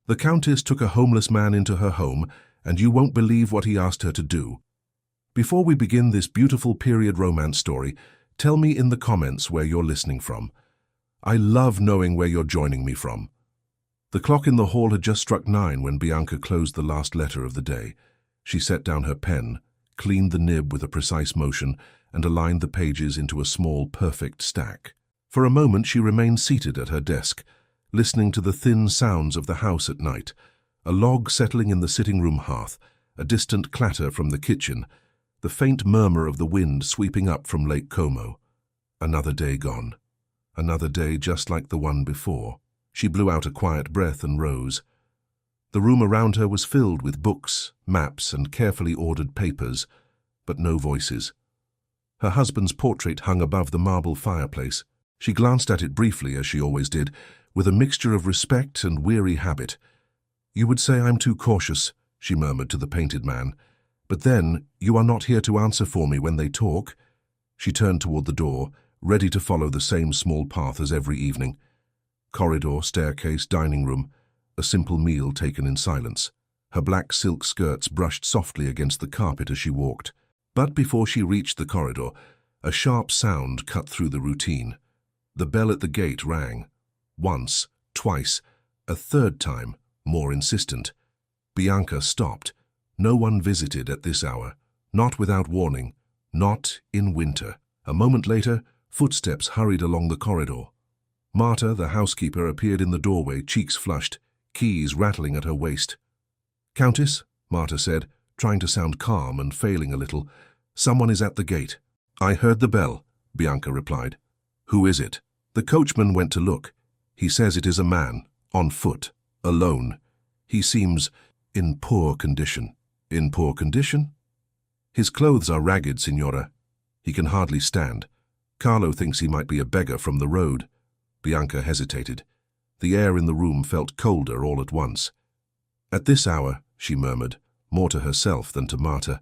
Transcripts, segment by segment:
The Countess took a homeless man into her home, and you won't believe what he asked her to do. Before we begin this beautiful period romance story, tell me in the comments where you're listening from. I love knowing where you're joining me from. The clock in the hall had just struck 9 when Bianca closed the last letter of the day. She set down her pen, cleaned the nib with a precise motion, and aligned the pages into a small, perfect stack. For a moment she remained seated at her desk, listening to the thin sounds of the house at night, a log settling in the sitting-room hearth, a distant clatter from the kitchen, the faint murmur of the wind sweeping up from Lake Como. Another day gone. Another day just like the one before. She blew out a quiet breath and rose. The room around her was filled with books, maps, and carefully ordered papers, but no voices. Her husband's portrait hung above the marble fireplace. She glanced at it briefly, as she always did, with a mixture of respect and weary habit. "You would say I'm too cautious," she murmured to the painted man. "But then, you are not here to answer for me when they talk." She turned toward the door, ready to follow the same small path as every evening. Corridor, staircase, dining room, a simple meal taken in silence. Her black silk skirts brushed softly against the carpet as she walked. But before she reached the corridor, a sharp sound cut through the routine. The bell at the gate rang. Once, twice, a third time, more insistent. Bianca stopped. No one visited at this hour, not without warning, not in winter. A moment later, footsteps hurried along the corridor. Marta, the housekeeper, appeared in the doorway, cheeks flushed, keys rattling at her waist. "Countess," Marta said, trying to sound calm and failing a little, "someone is at the gate." "I heard the bell," Bianca replied. "Who is it?" The coachman went to look. "He says it is a man, on foot, alone. He seems in poor condition." "In poor condition?" "His clothes are ragged, signora. He can hardly stand. Carlo thinks he might be a beggar from the road." Bianca hesitated. The air in the room felt colder all at once. "At this hour," she murmured, more to herself than to Marta.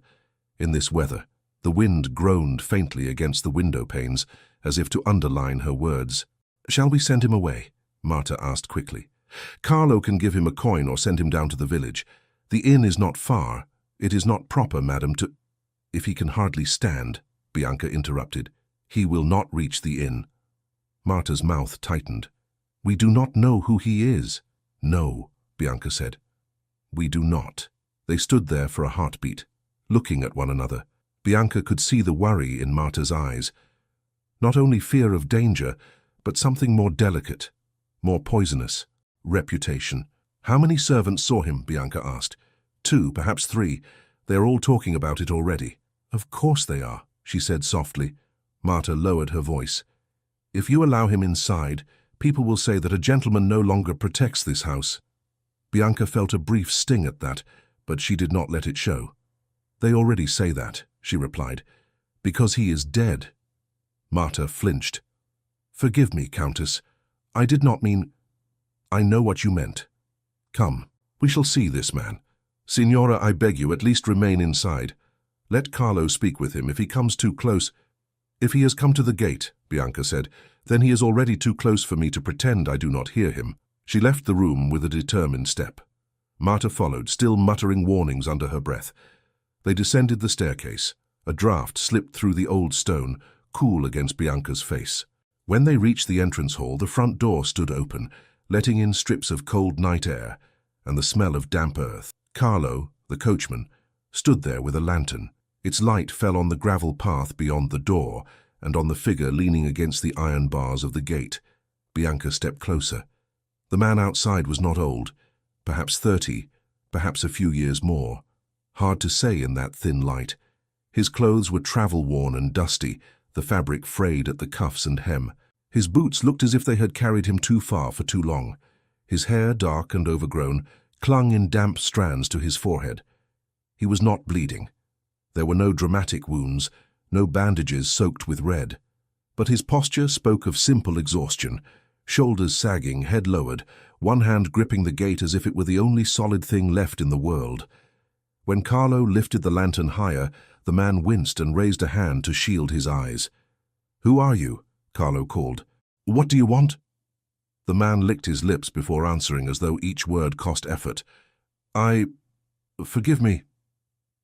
"In this weather." The wind groaned faintly against the window panes, as if to underline her words. "Shall we send him away?" Marta asked quickly. "Carlo can give him a coin or send him down to the village. The inn is not far. It is not proper, madam, to—" "If he can hardly stand," Bianca interrupted, "he will not reach the inn." Marta's mouth tightened. "We do not know who he is." "No," Bianca said. "We do not." They stood there for a heartbeat, looking at one another. Bianca could see the worry in Marta's eyes. Not only fear of danger, but something more delicate, more poisonous. Reputation. "How many servants saw him?" Bianca asked. "2, perhaps 3. They are all talking about it already." "Of course they are," she said softly. Marta lowered her voice. "If you allow him inside, people will say that a gentleman no longer protects this house." Bianca felt a brief sting at that, but she did not let it show. "They already say that," she replied, "because he is dead." Marta flinched. "Forgive me, Countess. I did not mean—" "I know what you meant. Come, we shall see this man. Signora, I beg you, at least remain inside. Let Carlo speak with him if he comes too close." "If he has come to the gate," Bianca said, "then he is already too close for me to pretend I do not hear him." She left the room with a determined step. Marta followed, still muttering warnings under her breath. They descended the staircase. A draught slipped through the old stone, cool against Bianca's face. When they reached the entrance hall, the front door stood open, letting in strips of cold night air and the smell of damp earth. Carlo, the coachman, stood there with a lantern. Its light fell on the gravel path beyond the door and on the figure leaning against the iron bars of the gate. Bianca stepped closer. The man outside was not old, perhaps 30, perhaps a few years more. Hard to say in that thin light. His clothes were travel-worn and dusty, the fabric frayed at the cuffs and hem. His boots looked as if they had carried him too far for too long. His hair, dark and overgrown, clung in damp strands to his forehead. He was not bleeding. There were no dramatic wounds, no bandages soaked with red. But his posture spoke of simple exhaustion, shoulders sagging, head lowered, one hand gripping the gate as if it were the only solid thing left in the world. When Carlo lifted the lantern higher, the man winced and raised a hand to shield his eyes. "Who are you?" Carlo called. "What do you want?" The man licked his lips before answering as though each word cost effort. Forgive me.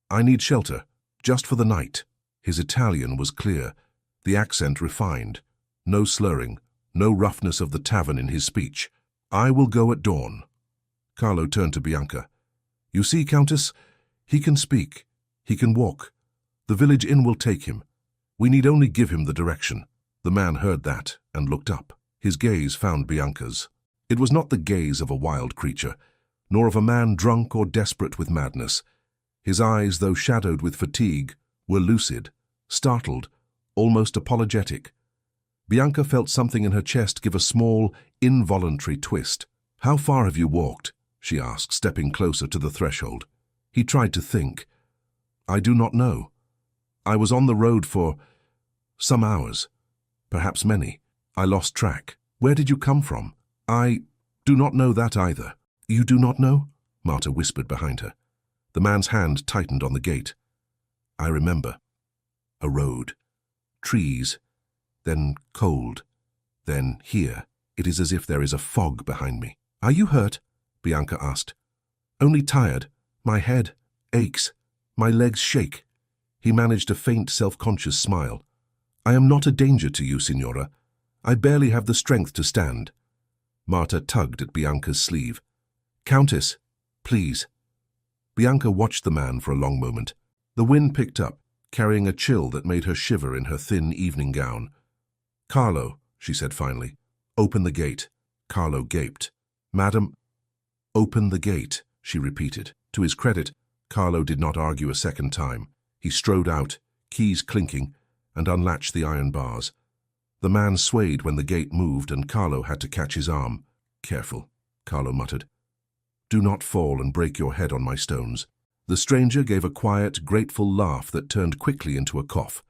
I need shelter, just for the night. His Italian was clear, the accent refined. No slurring, no roughness of the tavern in his speech. I will go at dawn. Carlo turned to Bianca. You see, Countess, he can speak, he can walk. The village inn will take him. We need only give him the direction. The man heard that and looked up. His gaze found Bianca's. It was not the gaze of a wild creature, nor of a man drunk or desperate with madness. His eyes, though shadowed with fatigue, were lucid, startled, almost apologetic. Bianca felt something in her chest give a small, involuntary twist. How far have you walked? She asked, stepping closer to the threshold. He tried to think. I do not know. I was on the road for some hours, perhaps many. I lost track. Where did you come from? I do not know that either. You do not know? Marta whispered behind her. The man's hand tightened on the gate. I remember. A road. Trees. Then cold. Then here. It is as if there is a fog behind me. Are you hurt? Bianca asked. Only tired. My head aches. My legs shake. He managed a faint, self-conscious smile. I am not a danger to you, Signora. I barely have the strength to stand. Marta tugged at Bianca's sleeve. Countess, please. Bianca watched the man for a long moment. The wind picked up, carrying a chill that made her shiver in her thin evening gown. Carlo, she said finally, open the gate. Carlo gaped. Madam, open the gate, she repeated. To his credit, Carlo did not argue a second time. He strode out, keys clinking, and unlatched the iron bars. The man swayed when the gate moved and Carlo had to catch his arm. Careful, Carlo muttered. Do not fall and break your head on my stones. The stranger gave a quiet, grateful laugh that turned quickly into a cough.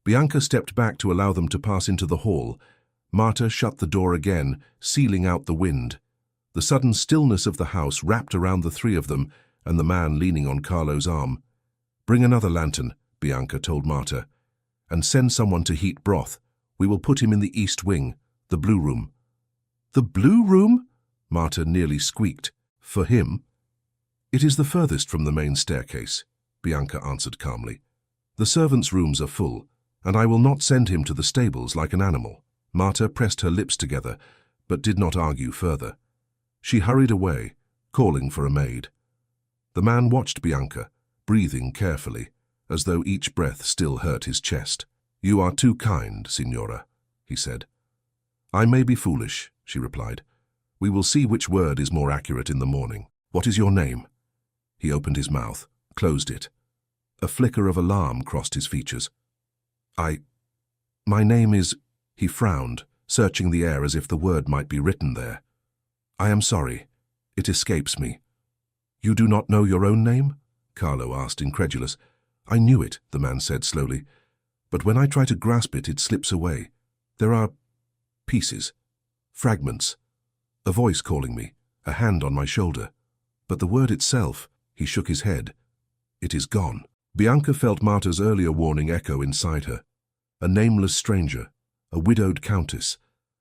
Bianca stepped back to allow them to pass into the hall. Marta shut the door again, sealing out the wind. The sudden stillness of the house wrapped around the three of them and the man leaning on Carlo's arm. Bring another lantern, Bianca told Marta, and send someone to heat broth. We will put him in the east wing, the blue room. The blue room? Marta nearly squeaked. For him? It is the furthest from the main staircase, Bianca answered calmly. The servants' rooms are full, and I will not send him to the stables like an animal. Marta pressed her lips together, but did not argue further. She hurried away, calling for a maid. The man watched Bianca, breathing carefully, as though each breath still hurt his chest. You are too kind, Signora, he said. I may be foolish, she replied. We will see which word is more accurate in the morning. What is your name? He opened his mouth, closed it. A flicker of alarm crossed his features. My name is... He frowned, searching the air as if the word might be written there. I am sorry. It escapes me. You do not know your own name? Carlo asked, incredulous. I knew it, the man said slowly. But when I try to grasp it, it slips away. There are pieces, fragments, a voice calling me, a hand on my shoulder. But the word itself, he shook his head. It is gone. Bianca felt Marta's earlier warning echo inside her. A nameless stranger, a widowed countess,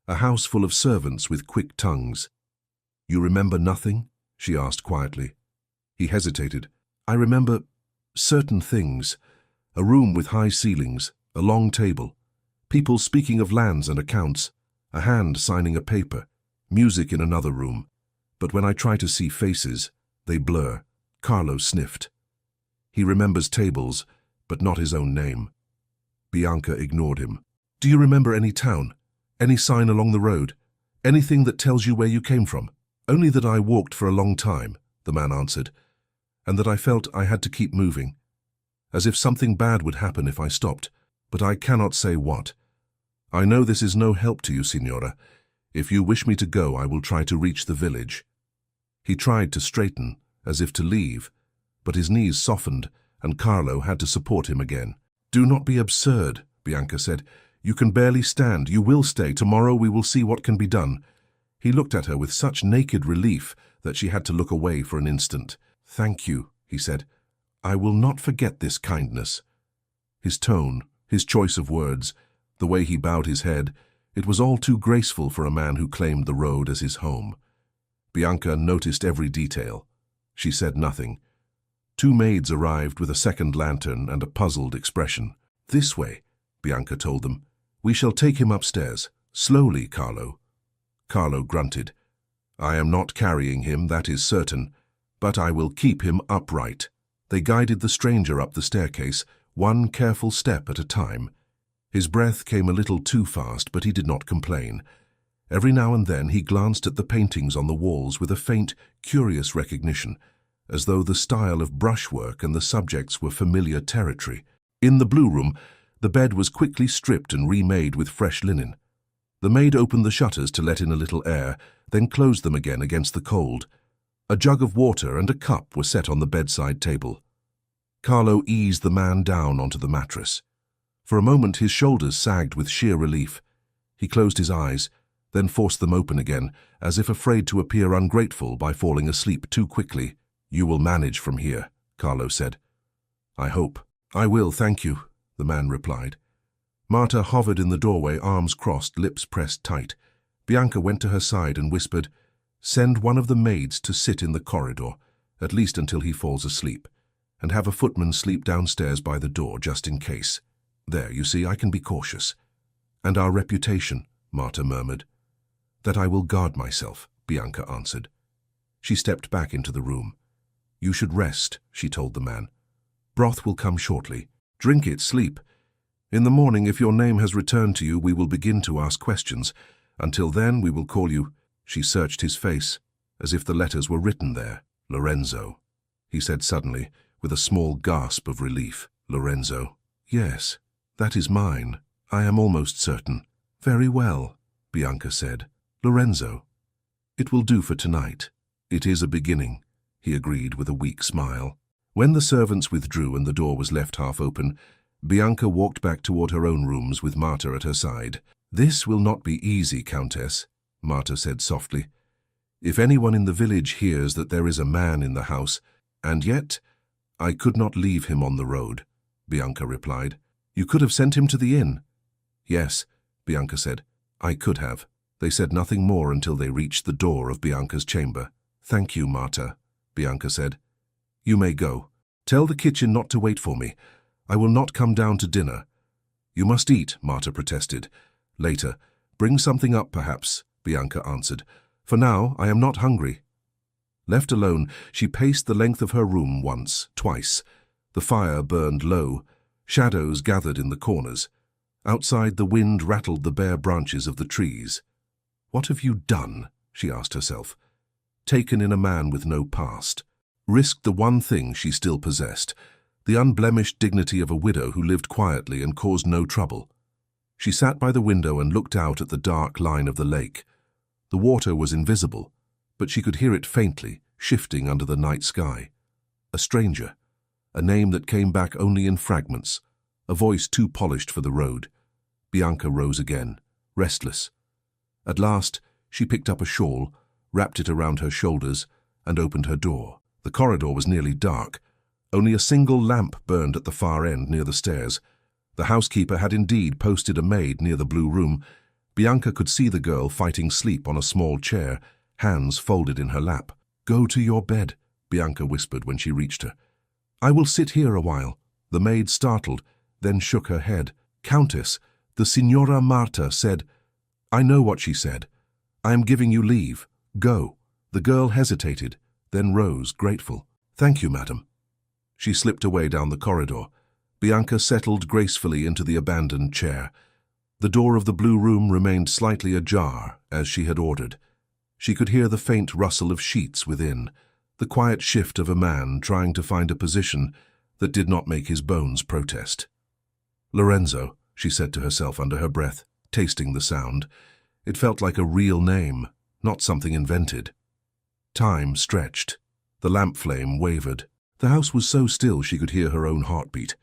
a house full of servants with quick tongues. You remember nothing? She asked quietly. He hesitated. I remember certain things. A room with high ceilings, a long table, people speaking of lands and accounts, a hand signing a paper, music in another room. But when I try to see faces, they blur. Carlo sniffed. He remembers tables, but not his own name. Bianca ignored him. Do you remember any town? Any sign along the road? Anything that tells you where you came from? Only that I walked for a long time, the man answered, and that I felt I had to keep moving, as if something bad would happen if I stopped, but I cannot say what. I know this is no help to you, Signora. If you wish me to go, I will try to reach the village. He tried to straighten, as if to leave, but his knees softened, and Carlo had to support him again. Do not be absurd, Bianca said. You can barely stand. You will stay. Tomorrow we will see what can be done. He looked at her with such naked relief that she had to look away for an instant. Thank you, he said. I will not forget this kindness. His tone, his choice of words, the way he bowed his head, It was all too graceful for a man who claimed the road as his home. Bianca noticed every detail. She said nothing. 2 maids arrived with a second lantern and a puzzled expression. "This way," Bianca told them. "We shall take him upstairs. Slowly, Carlo." Carlo grunted. "I am not carrying him, that is certain, but I will keep him upright." They guided the stranger up the staircase, 1 careful step at a time. His breath came a little too fast, but he did not complain. Every now and then he glanced at the paintings on the walls with a faint, curious recognition, as though the style of brushwork and the subjects were familiar territory. In the blue room, the bed was quickly stripped and remade with fresh linen. The maid opened the shutters to let in a little air, then closed them again against the cold. A jug of water and a cup were set on the bedside table. Carlo eased the man down onto the mattress. For a moment his shoulders sagged with sheer relief. He closed his eyes, then forced them open again, as if afraid to appear ungrateful by falling asleep too quickly. "You will manage from here," Carlo said. "I hope." "I will, thank you," the man replied. Marta hovered in the doorway, arms crossed, lips pressed tight. Bianca went to her side and whispered, "Send one of the maids to sit in the corridor, at least until he falls asleep, and have a footman sleep downstairs by the door, just in case. There, you see, I can be cautious." "And our reputation," Marta murmured. "That I will guard myself," Bianca answered. She stepped back into the room. "You should rest," she told the man. "Broth will come shortly. Drink it, sleep. In the morning, if your name has returned to you, we will begin to ask questions. Until then, we will call you—" She searched his face, as if the letters were written there. "Lorenzo," he said suddenly, with a small gasp of relief. "Lorenzo. Yes, that is mine. I am almost certain." "Very well," Bianca said. "Lorenzo. It will do for tonight." "It is a beginning," he agreed with a weak smile. When the servants withdrew and the door was left half open, Bianca walked back toward her own rooms with Marta at her side. "This will not be easy, Countess," Marta said softly. "If anyone in the village hears that there is a man in the house, and yet—" "I could not leave him on the road," Bianca replied. "You could have sent him to the inn." "Yes," Bianca said. "I could have." They said nothing more until they reached the door of Bianca's chamber. "Thank you, Marta," Bianca said. "You may go. Tell the kitchen not to wait for me. I will not come down to dinner." "You must eat," Marta protested. "Later. Bring something up, perhaps," Bianca answered. "For now, I am not hungry." Left alone, she paced the length of her room once, twice. The fire burned low. Shadows gathered in the corners. Outside, the wind rattled the bare branches of the trees. "What have you done?" she asked herself. Taken in a man with no past. Risked the one thing she still possessed, the unblemished dignity of a widow who lived quietly and caused no trouble. She sat by the window and looked out at the dark line of the lake. The water was invisible, but she could hear it faintly, shifting under the night sky. A stranger, a name that came back only in fragments, a voice too polished for the road. Bianca rose again, restless. At last, she picked up a shawl, wrapped it around her shoulders, and opened her door. The corridor was nearly dark. Only a single lamp burned at the far end near the stairs. The housekeeper had indeed posted a maid near the blue room. Bianca could see the girl fighting sleep on a small chair, hands folded in her lap. "Go to your bed," Bianca whispered when she reached her. "I will sit here a while." The maid startled, then shook her head. "Countess, the Signora Marta said—" "I know what she said. I am giving you leave. Go." The girl hesitated, then rose, grateful. "Thank you, madam." She slipped away down the corridor. Bianca settled gracefully into the abandoned chair. The door of the blue room remained slightly ajar, as she had ordered. She could hear the faint rustle of sheets within, the quiet shift of a man trying to find a position that did not make his bones protest. "Lorenzo," she said to herself under her breath, tasting the sound. It felt like a real name, not something invented. Time stretched. The lamp flame wavered. The house was so still she could hear her own heartbeat.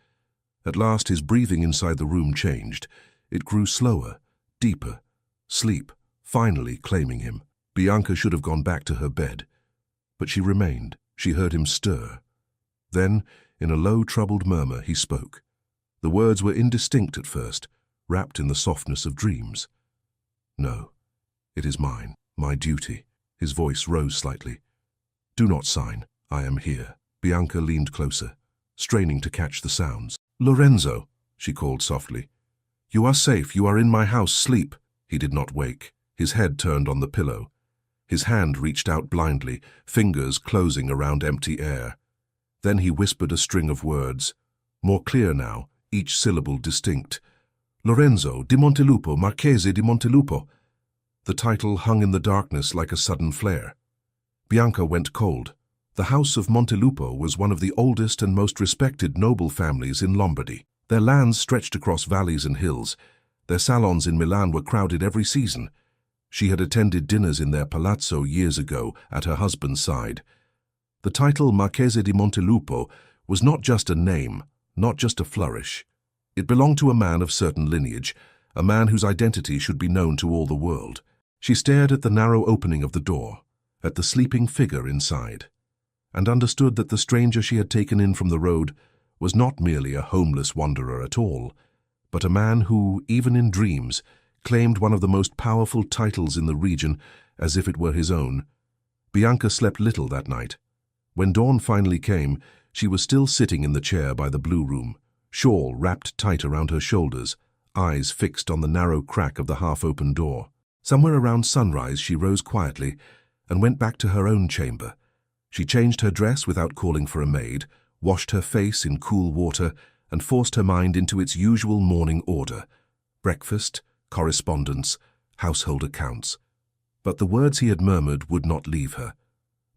At last his breathing inside the room changed. It grew slower, deeper, sleep finally claiming him. Bianca should have gone back to her bed, but she remained. She heard him stir. Then, in a low, troubled murmur, he spoke. The words were indistinct at first, wrapped in the softness of dreams. No, it is mine, my duty. His voice rose slightly. Do not sign. I am here. Bianca leaned closer, straining to catch the sounds. Lorenzo, she called softly. You are safe. You are in my house. Sleep. He did not wake. His head turned on the pillow. His hand reached out blindly, fingers closing around empty air. Then he whispered a string of words, more clear now, each syllable distinct. Lorenzo di Montelupo, Marchese di Montelupo. The title hung in the darkness like a sudden flare. Bianca went cold. The house of Montelupo was one of the oldest and most respected noble families in Lombardy. Their lands stretched across valleys and hills. Their salons in Milan were crowded every season. She had attended dinners in their palazzo years ago at her husband's side. The title Marchese di Montelupo was not just a name, not just a flourish. It belonged to a man of certain lineage, a man whose identity should be known to all the world. She stared at the narrow opening of the door, at the sleeping figure inside, and understood that the stranger she had taken in from the road was not merely a homeless wanderer at all, but a man who, even in dreams, claimed one of the most powerful titles in the region as if it were his own. Bianca slept little that night. When dawn finally came, she was still sitting in the chair by the blue room, shawl wrapped tight around her shoulders, eyes fixed on the narrow crack of the half-open door. Somewhere around sunrise she rose quietly and went back to her own chamber. She changed her dress without calling for a maid, washed her face in cool water, and forced her mind into its usual morning order: breakfast, correspondence, household accounts. But the words he had murmured would not leave her.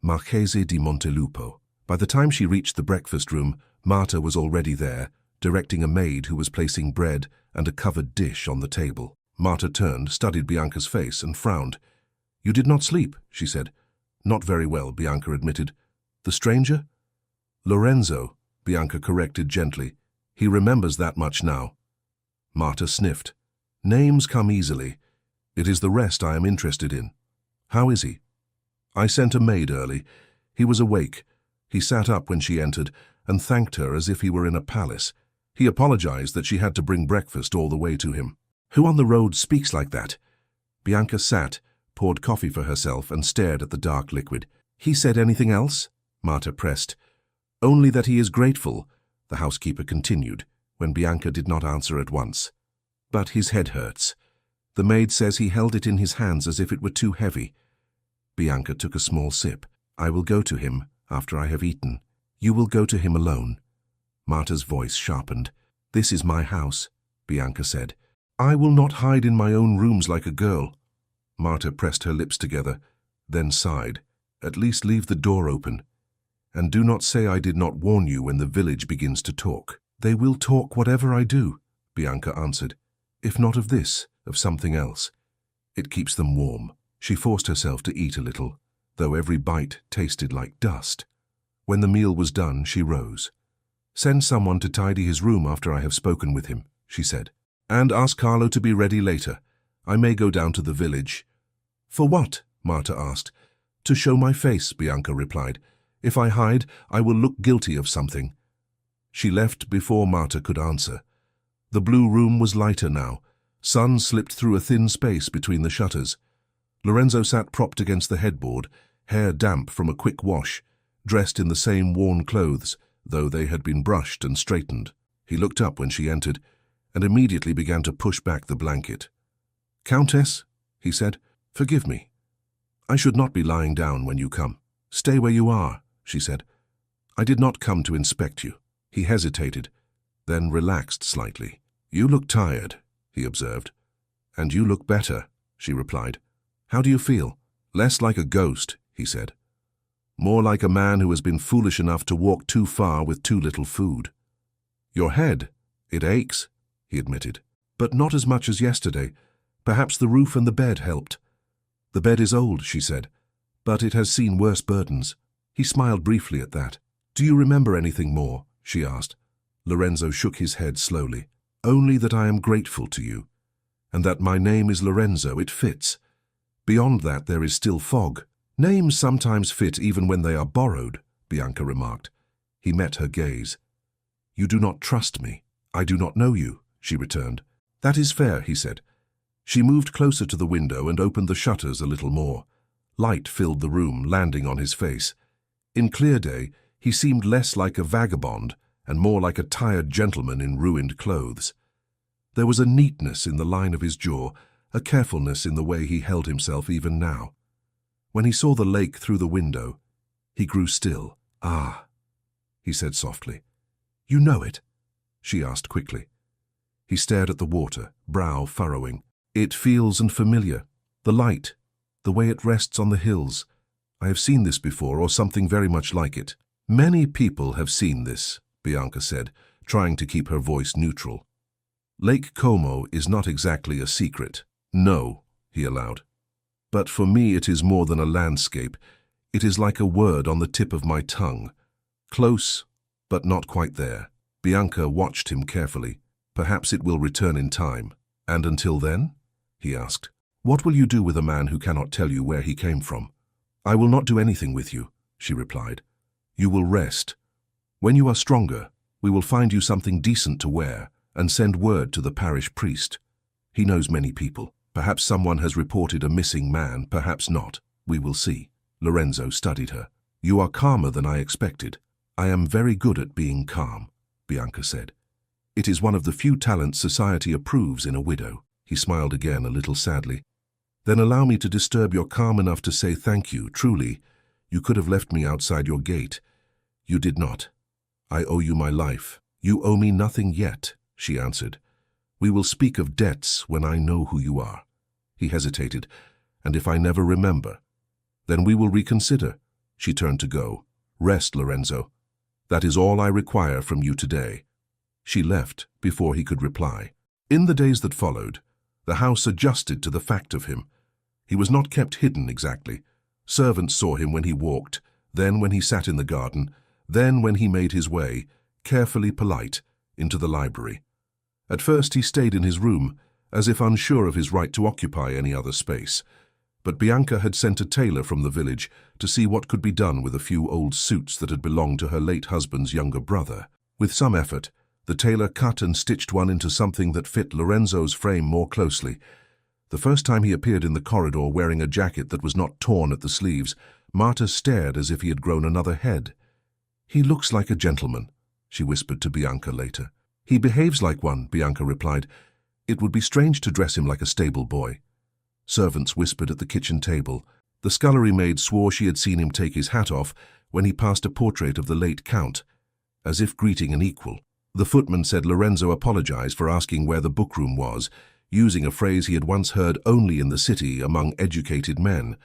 Marchese di Montelupo. By the time she reached the breakfast room, Marta was already there, directing a maid who was placing bread and a covered dish on the table. Marta turned, studied Bianca's face, and frowned. You did not sleep, she said. Not very well, Bianca admitted. The stranger? Lorenzo, Bianca corrected gently. He remembers that much now. Marta sniffed. Names come easily. It is the rest I am interested in. How is he? I sent a maid early. He was awake. He sat up when she entered and thanked her as if he were in a palace. He apologized that she had to bring breakfast all the way to him. Who on the road speaks like that? Bianca sat, poured coffee for herself, and stared at the dark liquid. He said anything else? Marta pressed. Only that he is grateful, the housekeeper continued, when Bianca did not answer at once. But his head hurts. The maid says he held it in his hands as if it were too heavy. Bianca took a small sip. I will go to him after I have eaten. You will go to him alone. Marta's voice sharpened. This is my house, Bianca said. I will not hide in my own rooms like a girl. Marta pressed her lips together, then sighed. At least leave the door open. And do not say I did not warn you when the village begins to talk. They will talk whatever I do, Bianca answered. If not of this, of something else. It keeps them warm. She forced herself to eat a little, though every bite tasted like dust. When the meal was done, she rose. Send someone to tidy his room after I have spoken with him, she said. And ask Carlo to be ready later. I may go down to the village. For what? Marta asked. To show my face, Bianca replied. If I hide, I will look guilty of something. She left before Marta could answer. The blue room was lighter now. Sun slipped through a thin space between the shutters. Lorenzo sat propped against the headboard, hair damp from a quick wash, dressed in the same worn clothes, though they had been brushed and straightened. He looked up when she entered, and immediately began to push back the blanket. Countess, he said, forgive me. I should not be lying down when you come. Stay where you are, she said. I did not come to inspect you. He hesitated, then relaxed slightly. You look tired, he observed. And you look better, she replied. How do you feel? Less like a ghost, he said. More like a man who has been foolish enough to walk too far with too little food. Your head, it aches, he admitted. But not as much as yesterday. Perhaps the roof and the bed helped. The bed is old, she said, but it has seen worse burdens. He smiled briefly at that. Do you remember anything more? She asked. Lorenzo shook his head slowly. Only that I am grateful to you, and that my name is Lorenzo. It fits. Beyond that there is still fog. Names sometimes fit even when they are borrowed, Bianca remarked. He met her gaze. You do not trust me. I do not know you, she returned. That is fair, he said. She moved closer to the window and opened the shutters a little more. Light filled the room, landing on his face. In clear day, he seemed less like a vagabond and more like a tired gentleman in ruined clothes. There was a neatness in the line of his jaw, a carefulness in the way he held himself even now. When he saw the lake through the window, he grew still. "Ah," he said softly. "You know it?" she asked quickly. He stared at the water, brow furrowing. "It feels unfamiliar. The light, the way it rests on the hills. I have seen this before, or something very much like it." "Many people have seen this," Bianca said, trying to keep her voice neutral. "Lake Como is not exactly a secret." "No," he allowed. "But for me it is more than a landscape. It is like a word on the tip of my tongue. Close, but not quite there." Bianca watched him carefully. "Perhaps it will return in time." "And until then?" he asked. "What will you do with a man who cannot tell you where he came from?" "I will not do anything with you," she replied. "You will rest. When you are stronger, we will find you something decent to wear and send word to the parish priest. He knows many people. Perhaps someone has reported a missing man, perhaps not. We will see." Lorenzo studied her. "You are calmer than I expected." "I am very good at being calm," Bianca said. "It is one of the few talents society approves in a widow." He smiled again, a little sadly. "Then allow me to disturb your calm enough to say thank you, truly. You could have left me outside your gate. You did not. I owe you my life." "You owe me nothing yet," she answered. "We will speak of debts when I know who you are." He hesitated. "And if I never remember?" "Then we will reconsider." She turned to go. "Rest, Lorenzo. That is all I require from you today." She left before he could reply. In the days that followed, the house adjusted to the fact of him. He was not kept hidden exactly. Servants saw him when he walked, then when he sat in the garden, then when he made his way, carefully polite, into the library. At first he stayed in his room, as if unsure of his right to occupy any other space. But Bianca had sent a tailor from the village to see what could be done with a few old suits that had belonged to her late husband's younger brother. With some effort, the tailor cut and stitched one into something that fit Lorenzo's frame more closely. The first time he appeared in the corridor wearing a jacket that was not torn at the sleeves, Marta stared as if he had grown another head. "He looks like a gentleman," she whispered to Bianca later. "He behaves like one," Bianca replied. "It would be strange to dress him like a stable boy." Servants whispered at the kitchen table. The scullery maid swore she had seen him take his hat off when he passed a portrait of the late Count, as if greeting an equal. The footman said Lorenzo apologized for asking where the bookroom was, using a phrase he had once heard only in the city among educated men.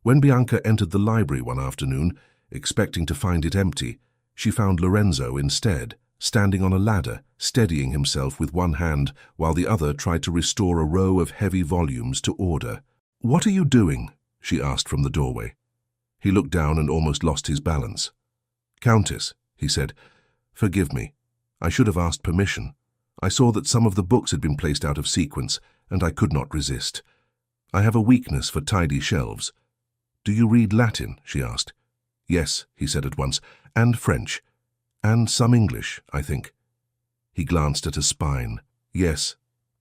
When Bianca entered the library one afternoon, expecting to find it empty, she found Lorenzo instead, standing on a ladder, steadying himself with one hand while the other tried to restore a row of heavy volumes to order. "What are you doing?" she asked from the doorway. He looked down and almost lost his balance. "Countess," he said, "forgive me. I should have asked permission. I saw that some of the books had been placed out of sequence, and I could not resist. I have a weakness for tidy shelves." "Do you read Latin?" she asked. "Yes," he said at once, "and French. And some English, I think." He glanced at a spine. "Yes,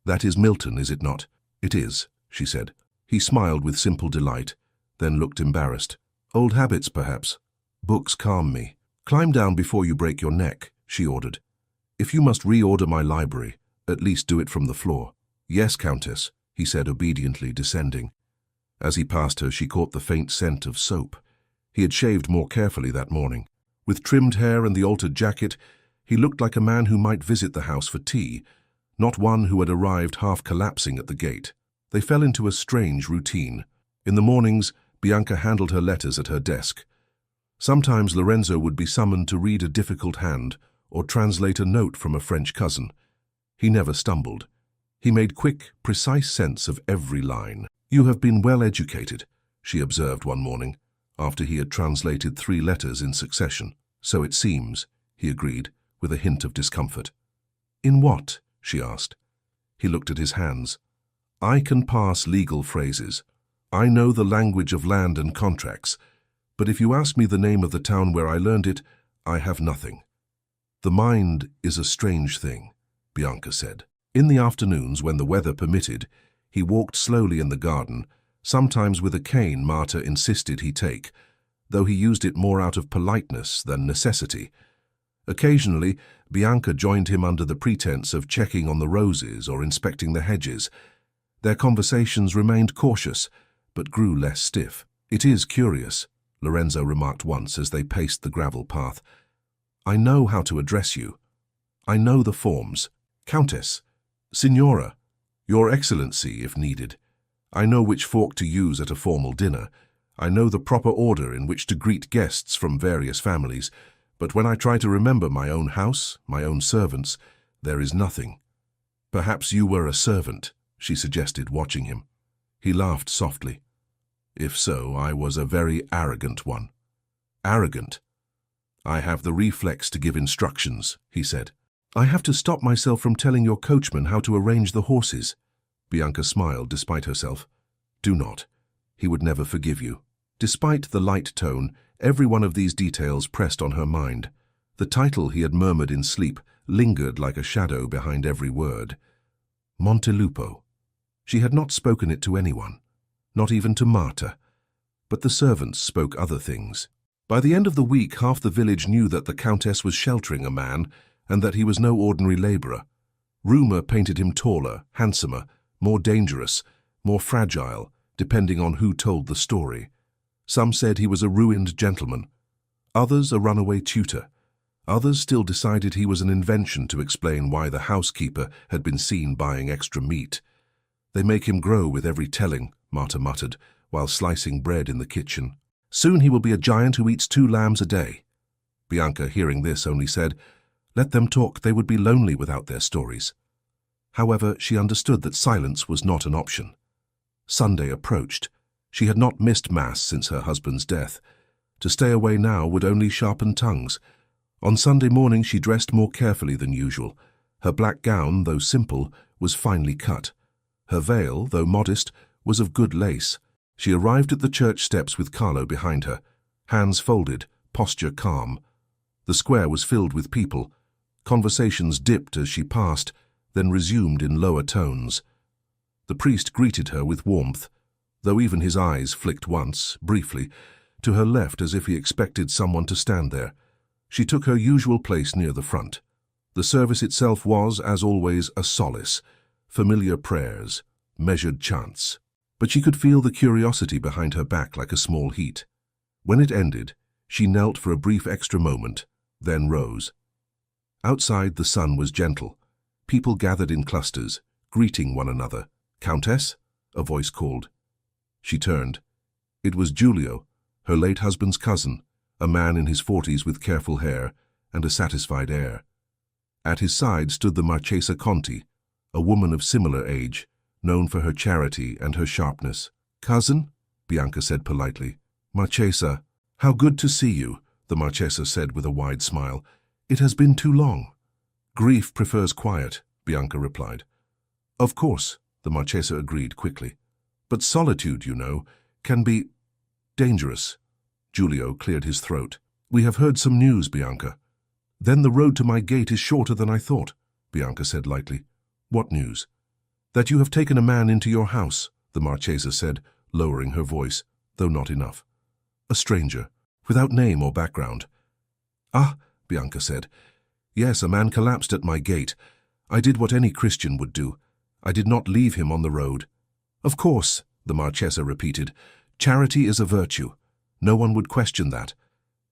that is Milton, is it not?" "It is," she said. He smiled with simple delight, then looked embarrassed. "Old habits, perhaps. Books calm me." "Climb down before you break your neck," she ordered. "If you must reorder my library, at least do it from the floor." "Yes, Countess," he said obediently, descending. As he passed her, she caught the faint scent of soap. He had shaved more carefully that morning. With trimmed hair and the altered jacket, he looked like a man who might visit the house for tea, not one who had arrived half collapsing at the gate. They fell into a strange routine. In the mornings, Bianca handled her letters at her desk. Sometimes Lorenzo would be summoned to read a difficult hand or translate a note from a French cousin. He never stumbled. He made quick, precise sense of every line. "You have been well educated," she observed one morning, after he had translated 3 letters in succession. "So it seems," he agreed, with a hint of discomfort. "In what?" she asked. He looked at his hands. "I can pass legal phrases. I know the language of land and contracts. But if you ask me the name of the town where I learned it, I have nothing." "The mind is a strange thing," Bianca said. In the afternoons, when the weather permitted, He walked slowly in the garden, sometimes with a cane Marta insisted he take, though he used it more out of politeness than necessity. Occasionally, Bianca joined him under the pretense of checking on the roses or inspecting the hedges. Their conversations remained cautious, but grew less stiff. "It is curious," Lorenzo remarked once as they paced the gravel path. "I know how to address you. I know the forms. Countess, Signora, Your Excellency, if needed. I know which fork to use at a formal dinner. I know the proper order in which to greet guests from various families. But when I try to remember my own house, my own servants, there is nothing." "Perhaps you were a servant," she suggested, watching him. He laughed softly. "If so, I was a very arrogant one." "Arrogant?" "I have the reflex to give instructions," he said. "I have to stop myself from telling your coachman how to arrange the horses." Bianca smiled despite herself. "Do not. He would never forgive you." Despite the light tone, every one of these details pressed on her mind. The title he had murmured in sleep lingered like a shadow behind every word. Montelupo. She had not spoken it to anyone, not even to Marta. But the servants spoke other things. By the end of the week, half the village knew that the Countess was sheltering a man, and that he was no ordinary labourer. Rumour painted him taller, handsomer, more dangerous, more fragile, depending on who told the story. Some said he was a ruined gentleman, others a runaway tutor. Others still decided he was an invention to explain why the housekeeper had been seen buying extra meat. "They make him grow with every telling," Marta muttered, while slicing bread in the kitchen. "Soon he will be a giant who eats 2 lambs a day." Bianca, hearing this, only said, "Let them talk, they would be lonely without their stories." However, she understood that silence was not an option. Sunday approached. She had not missed Mass since her husband's death. To stay away now would only sharpen tongues. On Sunday morning she dressed more carefully than usual. Her black gown, though simple, was finely cut. Her veil, though modest, was of good lace. She arrived at the church steps with Carlo behind her, hands folded, posture calm. The square was filled with people. Conversations dipped as she passed, then resumed in lower tones. The priest greeted her with warmth, though even his eyes flicked once, briefly, to her left as if he expected someone to stand there. She took her usual place near the front. The service itself was, as always, a solace, familiar prayers, measured chants. But she could feel the curiosity behind her back like a small heat. When it ended, she knelt for a brief extra moment, then rose. Outside the sun was gentle. People gathered in clusters, greeting one another. "Countess?" a voice called. She turned. It was Giulio, her late husband's cousin, a man in his 40s with careful hair and a satisfied air. At his side stood the Marchesa Conti, a woman of similar age, known for her charity and her sharpness. "Cousin?" Bianca said politely. "Marchesa, how good to see you," the Marchesa said with a wide smile. "It has been too long." "Grief prefers quiet," Bianca replied. "Of course," the Marchesa agreed quickly. "But solitude, you know, can be dangerous." Giulio cleared his throat. "We have heard some news, Bianca." "Then the road to my gate is shorter than I thought," Bianca said lightly. "What news?" "That you have taken a man into your house," the Marchesa said, lowering her voice, though not enough. "A stranger, without name or background." "Ah," Bianca said. "Yes, a man collapsed at my gate. I did what any Christian would do. I did not leave him on the road." "Of course," the Marchesa repeated. "Charity is a virtue. No one would question that.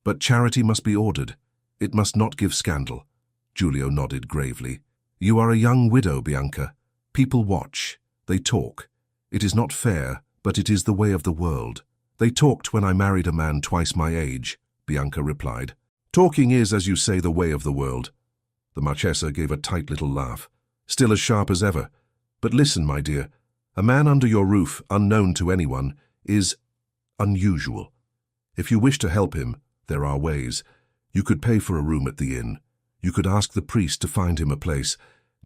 But charity must be ordered. It must not give scandal." Giulio nodded gravely. "You are a young widow, Bianca. People watch. They talk. It is not fair, but it is the way of the world." "They talked when I married a man twice my age," Bianca replied. "Talking is, as you say, the way of the world." The Marchesa gave a tight little laugh, still as sharp as ever. "But listen, my dear, a man under your roof, unknown to anyone, is unusual. If you wish to help him, there are ways. You could pay for a room at the inn. You could ask the priest to find him a place,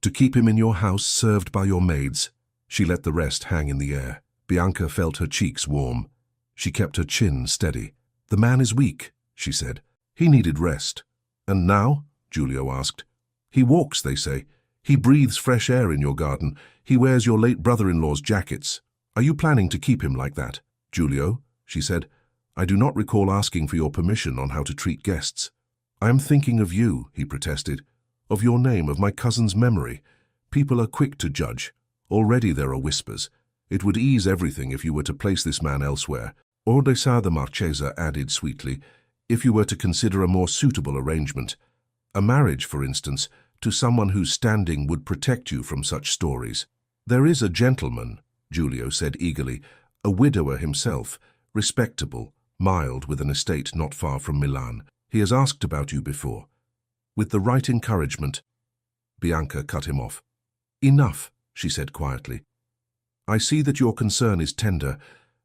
to keep him in your house served by your maids." She let the rest hang in the air. Bianca felt her cheeks warm. She kept her chin steady. "The man is weak," she said. "He needed rest." "And now?" Giulio asked. "He walks, they say. He breathes fresh air in your garden. He wears your late brother-in-law's jackets. Are you planning to keep him like that? Giulio, she said, I do not recall asking for your permission on how to treat guests. I am thinking of you, he protested. Of your name, of my cousin's memory. People are quick to judge. Already there are whispers. It would ease everything if you were to place this man elsewhere. Ordesa, the Marchesa added sweetly, if you were to consider a more suitable arrangement. A marriage, for instance, to someone whose standing would protect you from such stories. There is a gentleman, Giulio said eagerly, a widower himself, respectable, mild, with an estate not far from Milan. He has asked about you before. With the right encouragement. Bianca cut him off. Enough, she said quietly. I see that your concern is tender,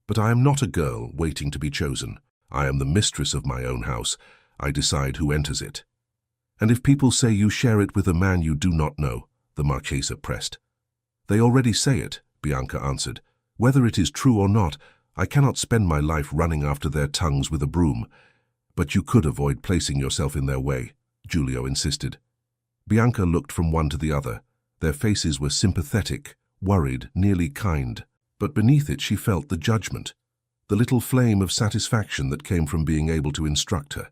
but I am not a girl waiting to be chosen. I am the mistress of my own house. I decide who enters it. And if people say you share it with a man you do not know, the Marchesa pressed. They already say it, Bianca answered. Whether it is true or not, I cannot spend my life running after their tongues with a broom. But you could avoid placing yourself in their way, Giulio insisted. Bianca looked from one to the other. Their faces were sympathetic, worried, nearly kind. But beneath it she felt the judgment, the little flame of satisfaction that came from being able to instruct her.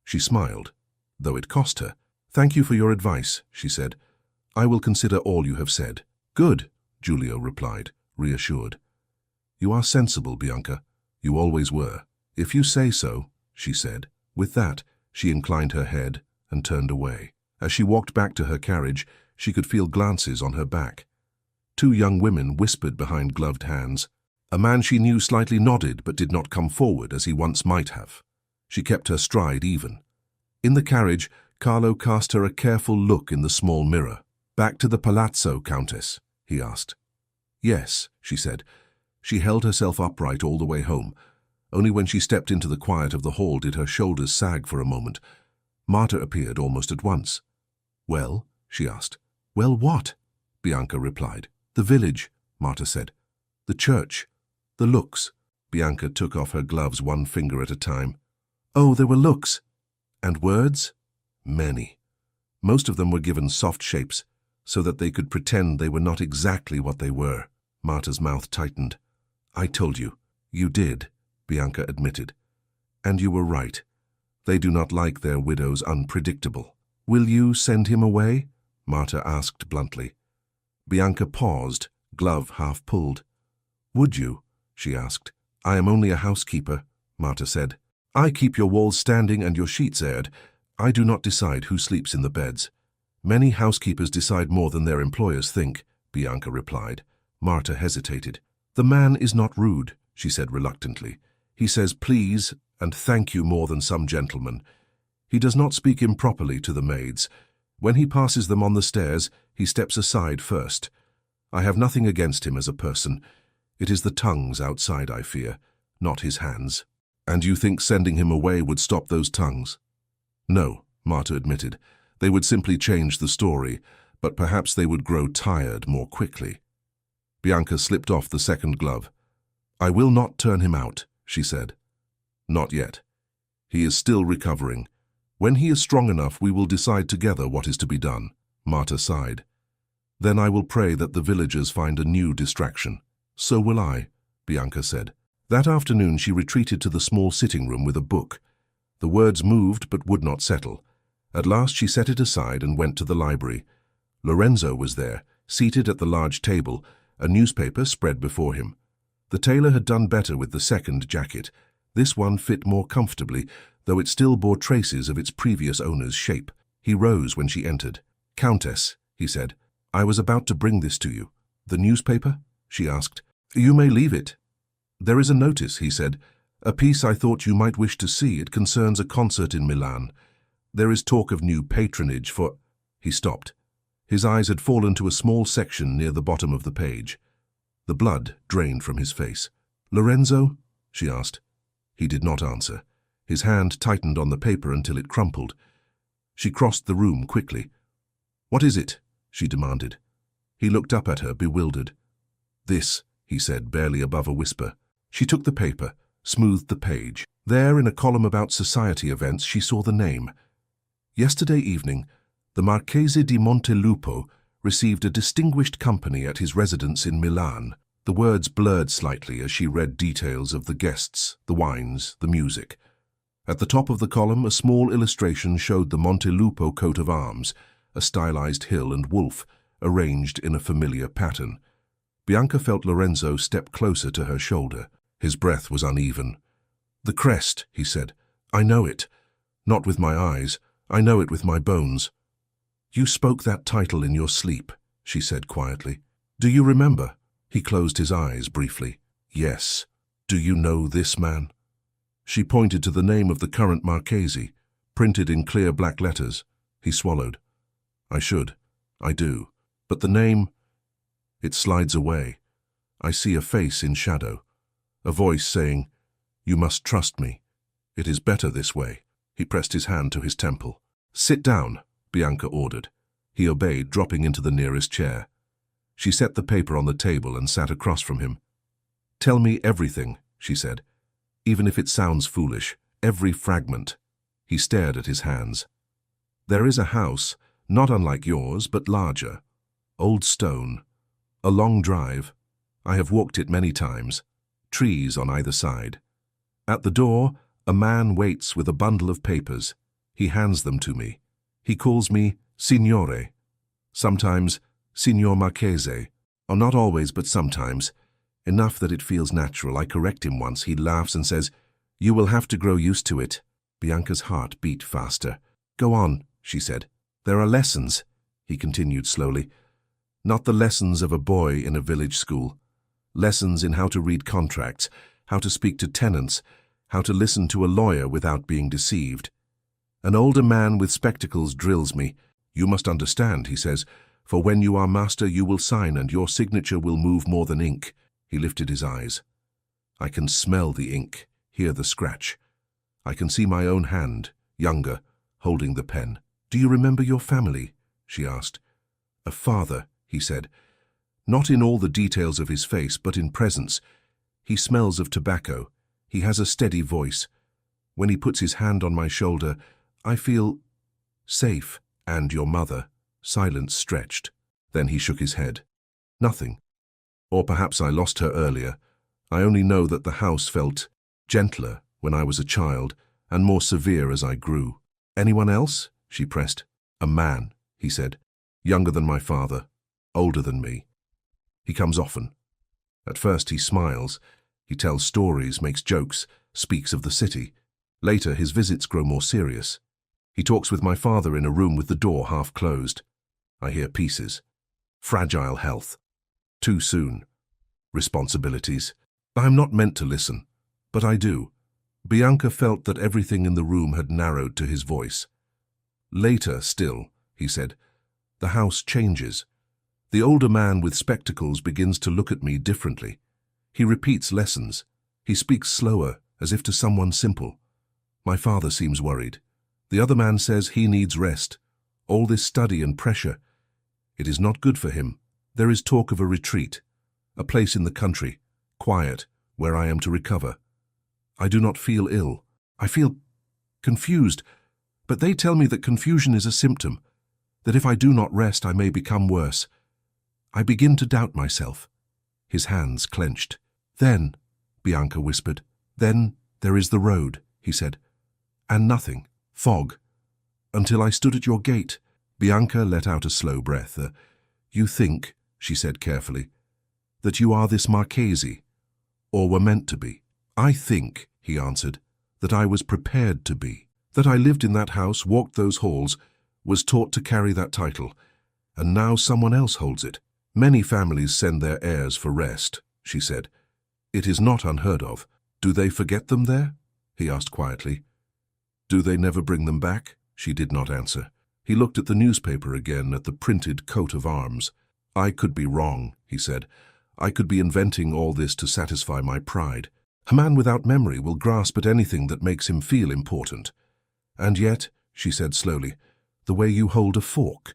She smiled, though it cost her. Thank you for your advice, she said. I will consider all you have said. Good, Giulio replied, reassured. You are sensible, Bianca. You always were. If you say so, she said. With that, she inclined her head and turned away. As she walked back to her carriage, she could feel glances on her back. Two young women whispered behind gloved hands. A man she knew slightly nodded but did not come forward as he once might have. She kept her stride even. In the carriage, Carlo cast her a careful look in the small mirror. Back to the palazzo, Countess, he asked. Yes, she said. She held herself upright all the way home. Only when she stepped into the quiet of the hall did her shoulders sag for a moment. Marta appeared almost at once. Well, she asked. Well, what? Bianca replied. The village, Marta said. The church. The looks. Bianca took off her gloves one finger at a time. Oh, there were looks. And words? Many. Most of them were given soft shapes, so that they could pretend they were not exactly what they were. Marta's mouth tightened. I told you. You did, Bianca admitted. And you were right. They do not like their widows unpredictable. Will you send him away? Marta asked bluntly. Bianca paused, glove half pulled. Would you? She asked. I am only a housekeeper, Marta said. I keep your walls standing and your sheets aired. I do not decide who sleeps in the beds. Many housekeepers decide more than their employers think, Bianca replied. Marta hesitated. The man is not rude, she said reluctantly. He says please and thank you more than some gentlemen. He does not speak improperly to the maids. When he passes them on the stairs, he steps aside first. I have nothing against him as a person. It is the tongues outside I fear, not his hands. And you think sending him away would stop those tongues? No, Marta admitted. They would simply change the story, but perhaps they would grow tired more quickly. Bianca slipped off the second glove. I will not turn him out, she said. Not yet. He is still recovering. When he is strong enough, we will decide together what is to be done. Marta sighed. Then I will pray that the villagers find a new distraction. So will I, Bianca said. That afternoon she retreated to the small sitting room with a book. The words moved but would not settle. At last she set it aside and went to the library. Lorenzo was there, seated at the large table, a newspaper spread before him. The tailor had done better with the second jacket. This one fit more comfortably, though it still bore traces of its previous owner's shape. He rose when she entered. Countess, he said, I was about to bring this to you. The newspaper? She asked. You may leave it. There is a notice, he said. A piece I thought you might wish to see. It concerns a concert in Milan. There is talk of new patronage for... He stopped. His eyes had fallen to a small section near the bottom of the page. The blood drained from his face. Lorenzo? She asked. He did not answer. His hand tightened on the paper until it crumpled. She crossed the room quickly. What is it? She demanded. He looked up at her, bewildered. This, he said, barely above a whisper. She took the paper, smoothed the page. There, in a column about society events, she saw the name. Yesterday evening, the Marchese di Montelupo received a distinguished company at his residence in Milan. The words blurred slightly as she read details of the guests, the wines, the music. At the top of the column, a small illustration showed the Montelupo coat of arms, a stylized hill and wolf, arranged in a familiar pattern. Bianca felt Lorenzo step closer to her shoulder. His breath was uneven. "The crest," he said. "I know it. Not with my eyes. I know it with my bones." "You spoke that title in your sleep," she said quietly. "Do you remember?" He closed his eyes briefly. "Yes. Do you know this man?" She pointed to the name of the current Marchese, printed in clear black letters. He swallowed. "I should. I do. But the name, it slides away. I see a face in shadow, a voice saying, 'You must trust me. It is better this way.'" He pressed his hand to his temple. "Sit down," Bianca ordered. He obeyed, dropping into the nearest chair. She set the paper on the table and sat across from him. "Tell me everything," she said. "Even if it sounds foolish, every fragment." He stared at his hands. "There is a house, not unlike yours, but larger. Old stone. A long drive. I have walked it many times. Trees on either side. At the door, a man waits with a bundle of papers. He hands them to me. He calls me Signore. Sometimes Signor Marchese. Oh, not always, but sometimes. Enough that it feels natural. I correct him once. He laughs and says, 'You will have to grow used to it.'" Bianca's heart beat faster. "Go on," she said. "There are lessons," he continued slowly. "Not the lessons of a boy in a village school. Lessons in how to read contracts, how to speak to tenants, how to listen to a lawyer without being deceived. An older man with spectacles drills me. 'You must understand,' he says, 'for when you are master you will sign and your signature will move more than ink.'" He lifted his eyes. "I can smell the ink, hear the scratch. I can see my own hand, younger, holding the pen." "Do you remember your family?" she asked. "A father," he said. "Not in all the details of his face, but in presence. He smells of tobacco. He has a steady voice. When he puts his hand on my shoulder, I feel safe." "And your mother?" Silence stretched. Then he shook his head. "Nothing. Or perhaps I lost her earlier. I only know that the house felt gentler when I was a child and more severe as I grew." "Anyone else?" she pressed. "A man," he said. "Younger than my father, older than me. He comes often. At first he smiles. He tells stories, makes jokes, speaks of the city. Later his visits grow more serious. He talks with my father in a room with the door half closed. I hear pieces. Fragile health. Too soon. Responsibilities. I am not meant to listen, but I do." Bianca felt that everything in the room had narrowed to his voice. "Later still," he said, "the house changes. The older man with spectacles begins to look at me differently. He repeats lessons. He speaks slower, as if to someone simple. My father seems worried. The other man says he needs rest. All this study and pressure. It is not good for him. There is talk of a retreat, a place in the country, quiet, where I am to recover. I do not feel ill. I feel confused, but they tell me that confusion is a symptom, that if I do not rest I may become worse. I begin to doubt myself." His hands clenched. "Then," Bianca whispered, "then there is the road," he said. "And nothing. Fog. Until I stood at your gate." Bianca let out a slow breath. "You think," she said carefully, "that you are this Marchese, or were meant to be." "I think," he answered, "that I was prepared to be. That I lived in that house, walked those halls, was taught to carry that title, and now someone else holds it. Many families send their heirs for rest," she said. "It is not unheard of. Do they forget them there?" he asked quietly. "Do they never bring them back?" She did not answer. He looked at the newspaper again, at the printed coat of arms. "I could be wrong," he said. "I could be inventing all this to satisfy my pride. A man without memory will grasp at anything that makes him feel important. And yet," she said slowly, "the way you hold a fork,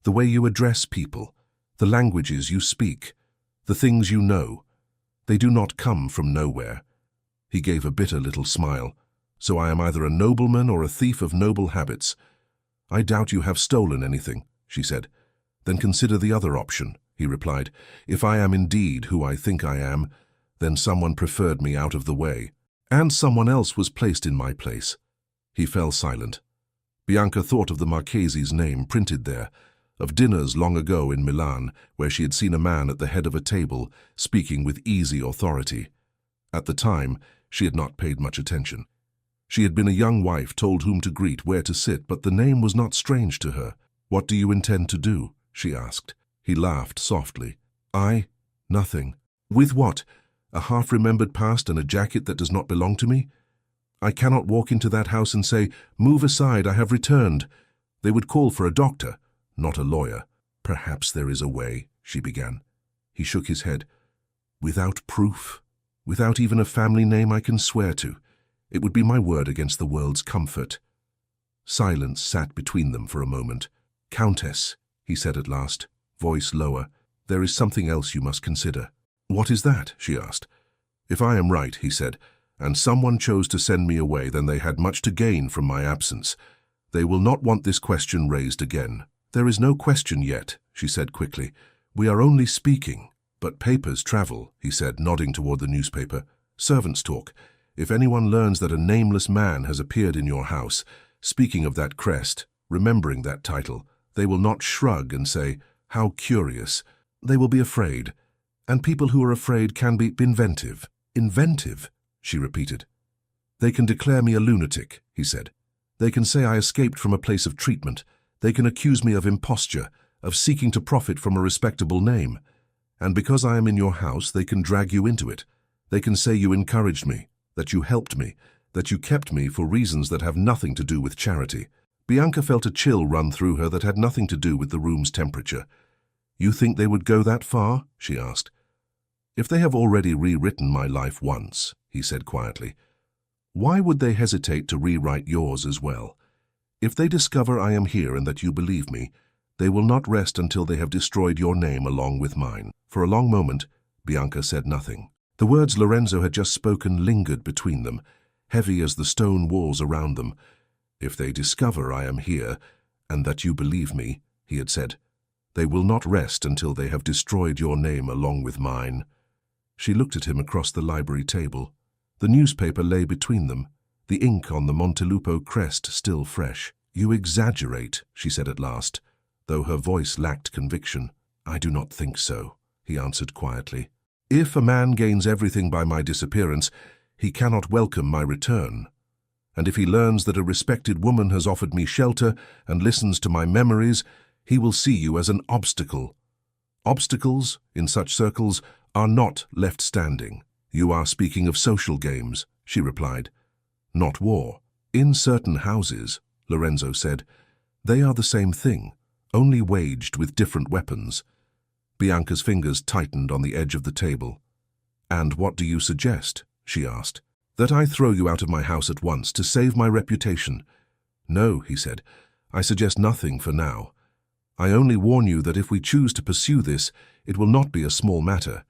the way you address people, the languages you speak, the things you know, they do not come from nowhere." He gave a bitter little smile. "So I am either a nobleman or a thief of noble habits." "I doubt you have stolen anything," she said. Then consider the other option, he replied. If I am indeed who I think I am, then someone preferred me out of the way, and someone else was placed in my place. He fell silent. Bianca thought of the Marchese's name printed there, of dinners long ago in Milan, where she had seen a man at the head of a table, speaking with easy authority. At the time, she had not paid much attention. She had been a young wife told whom to greet, where to sit, but the name was not strange to her. "What do you intend to do?" she asked. He laughed softly. "I? Nothing." "With what? A half-remembered past and a jacket that does not belong to me? I cannot walk into that house and say, 'Move aside, I have returned.' They would call for a doctor, not a lawyer." "Perhaps there is a way," she began. He shook his head. "Without proof, without even a family name I can swear to, it would be my word against the world's comfort." Silence sat between them for a moment. "Countess," he said at last, voice lower, "there is something else you must consider." "What is that?" she asked. "If I am right," he said, "and someone chose to send me away, then they had much to gain from my absence. They will not want this question raised again." "There is no question yet," she said quickly. "We are only speaking." "But papers travel," he said, nodding toward the newspaper. "Servants talk. If anyone learns that a nameless man has appeared in your house, speaking of that crest, remembering that title, they will not shrug and say, 'How curious.' They will be afraid. And people who are afraid can be inventive." "Inventive?" she repeated. "They can declare me a lunatic," he said. "They can say I escaped from a place of treatment. They can accuse me of imposture, of seeking to profit from a respectable name. And because I am in your house, they can drag you into it. They can say you encouraged me, that you helped me, that you kept me for reasons that have nothing to do with charity." Bianca felt a chill run through her that had nothing to do with the room's temperature. "You think they would go that far?" she asked. "If they have already rewritten my life once," he said quietly, "why would they hesitate to rewrite yours as well? If they discover I am here and that you believe me, they will not rest until they have destroyed your name along with mine." For a long moment, Bianca said nothing. The words Lorenzo had just spoken lingered between them, heavy as the stone walls around them. "If they discover I am here and that you believe me," he had said, "they will not rest until they have destroyed your name along with mine." She looked at him across the library table. The newspaper lay between them, the ink on the Montelupo crest still fresh. "You exaggerate," she said at last, though her voice lacked conviction. "I do not think so," he answered quietly. "If a man gains everything by my disappearance, he cannot welcome my return. And if he learns that a respected woman has offered me shelter and listens to my memories, he will see you as an obstacle. Obstacles, in such circles, are not left standing." "You are speaking of social games," she replied. "Not war." "In certain houses," Lorenzo said, "they are the same thing, only waged with different weapons." Bianca's fingers tightened on the edge of the table. "And what do you suggest?" she asked. "That I throw you out of my house at once to save my reputation." "No," he said, "I suggest nothing for now. I only warn you that if we choose to pursue this, it will not be a small matter.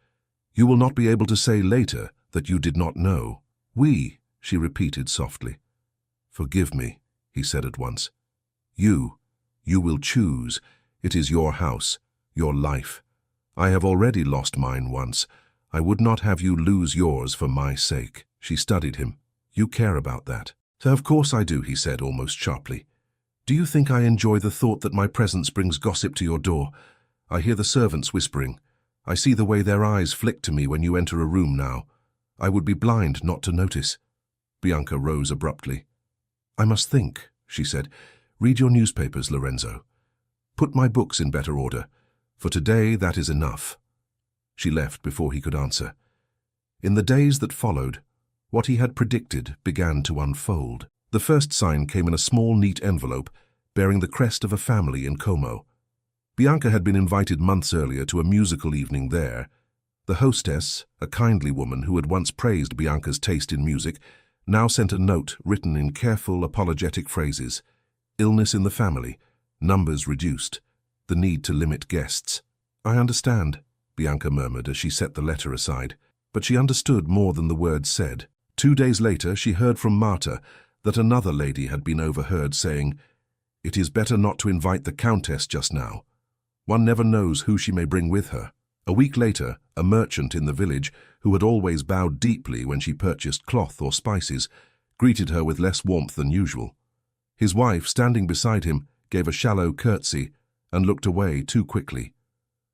You will not be able to say later that you did not know." "We," she repeated softly. "Forgive me," he said at once. You will choose. It is your house, your life. I have already lost mine once. I would not have you lose yours for my sake." She studied him. "You care about that." "Of course I do," he said almost sharply. "Do you think I enjoy the thought that my presence brings gossip to your door? I hear the servants whispering. I see the way their eyes flick to me when you enter a room now. I would be blind not to notice." Bianca rose abruptly. "I must think," she said. "Read your newspapers, Lorenzo. Put my books in better order. For today, that is enough." She left before he could answer. In the days that followed, what he had predicted began to unfold. The first sign came in a small, neat envelope bearing the crest of a family in Como. Bianca had been invited months earlier to a musical evening there. The hostess, a kindly woman who had once praised Bianca's taste in music, now sent a note written in careful, apologetic phrases. Illness in the family, numbers reduced, the need to limit guests. "I understand," Bianca murmured as she set the letter aside. But she understood more than the words said. 2 days later, she heard from Marta that another lady had been overheard saying, "It is better not to invite the Countess just now." One never knows who she may bring with her. A week later, a merchant in the village, who had always bowed deeply when she purchased cloth or spices, greeted her with less warmth than usual. His wife, standing beside him, gave a shallow curtsy and looked away too quickly.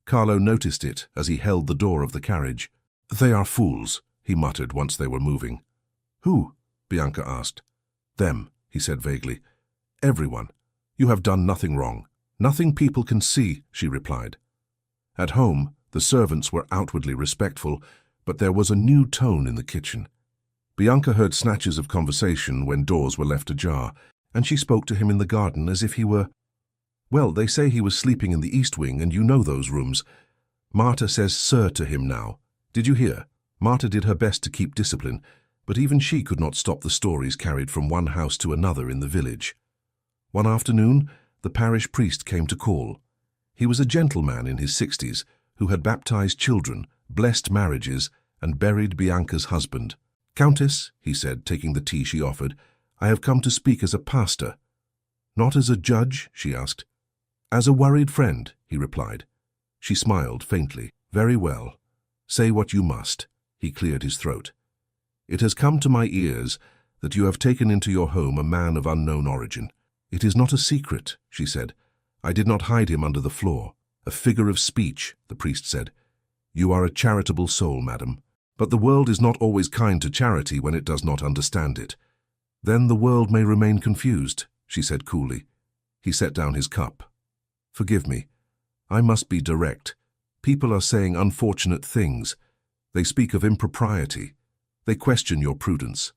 Carlo noticed it as he held the door of the carriage. "They are fools," he muttered once they were moving. "Who?" Bianca asked. "Them," he said vaguely. "Everyone. You have done nothing wrong." "Nothing people can see," she replied. At home, the servants were outwardly respectful, but there was a new tone in the kitchen. Bianca heard snatches of conversation when doors were left ajar, and she spoke to him in the garden as if he were— "Well, they say he was sleeping in the east wing, and you know those rooms. Marta says sir to him now. Did you hear?" Marta did her best to keep discipline, but even she could not stop the stories carried from one house to another in the village. One afternoon, the parish priest came to call. He was a gentleman in his 60s who had baptized children, blessed marriages, and buried Bianca's husband. "Countess," he said, taking the tea she offered, "I have come to speak as a pastor." "Not as a judge?" she asked. "As a worried friend," he replied. She smiled faintly. "Very well. Say what you must." He cleared his throat. "It has come to my ears that you have taken into your home a man of unknown origin. It is not a secret," she said. "I did not hide him under the floor." "A figure of speech," the priest said. "You are a charitable soul, madam. But the world is not always kind to charity when it does not understand it." "Then the world may remain confused," she said coolly. He set down his cup. "Forgive me. I must be direct. People are saying unfortunate things. They speak of impropriety. They question your prudence.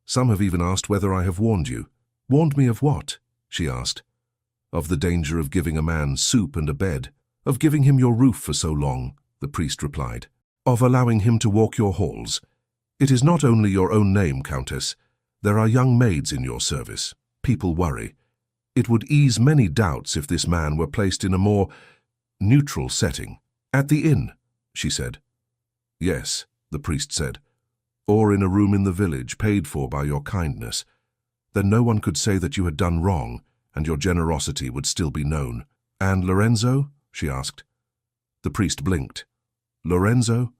Some have even asked whether I have warned you." "Warned me of what?" she asked. "Of the danger of giving a man soup and a bed. Of giving him your roof for so long," the priest replied. "Of allowing him to walk your halls. It is not only your own name, Countess. There are young maids in your service. People worry. It would ease many doubts if this man were placed in a more neutral setting." "At the inn," she said. "Yes," the priest said. "Or in a room in the village, paid for by your kindness. Then no one could say that you had done wrong, and your generosity would still be known." "And Lorenzo?" she asked. The priest blinked. "Lorenzo?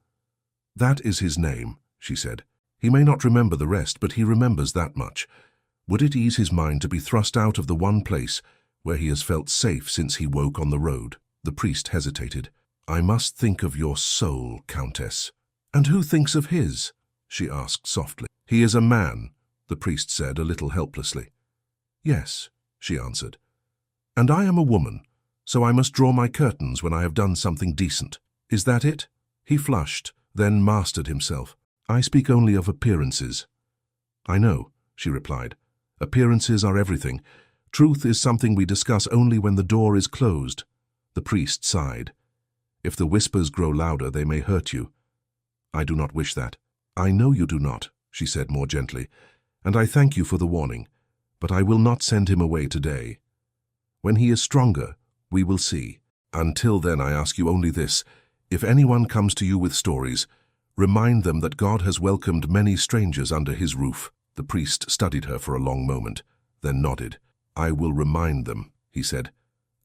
That is his name," she said. "He may not remember the rest, but he remembers that much. Would it ease his mind to be thrust out of the one place where he has felt safe since he woke on the road?" The priest hesitated. "I must think of your soul, Countess." "And who thinks of his?" she asked softly. "He is a man," the priest said a little helplessly. "Yes," she answered. "And I am a woman, so I must draw my curtains when I have done something decent. Is that it?" He flushed, then mastered himself. "I speak only of appearances." "I know," she replied. "Appearances are everything. Truth is something we discuss only when the door is closed." The priest sighed. "If the whispers grow louder, they may hurt you. I do not wish that." "I know you do not," she said more gently, "and I thank you for the warning, but I will not send him away today. When he is stronger, we will see. Until then, I ask you only this. If anyone comes to you with stories, remind them that God has welcomed many strangers under his roof." The priest studied her for a long moment, then nodded. "I will remind them," he said,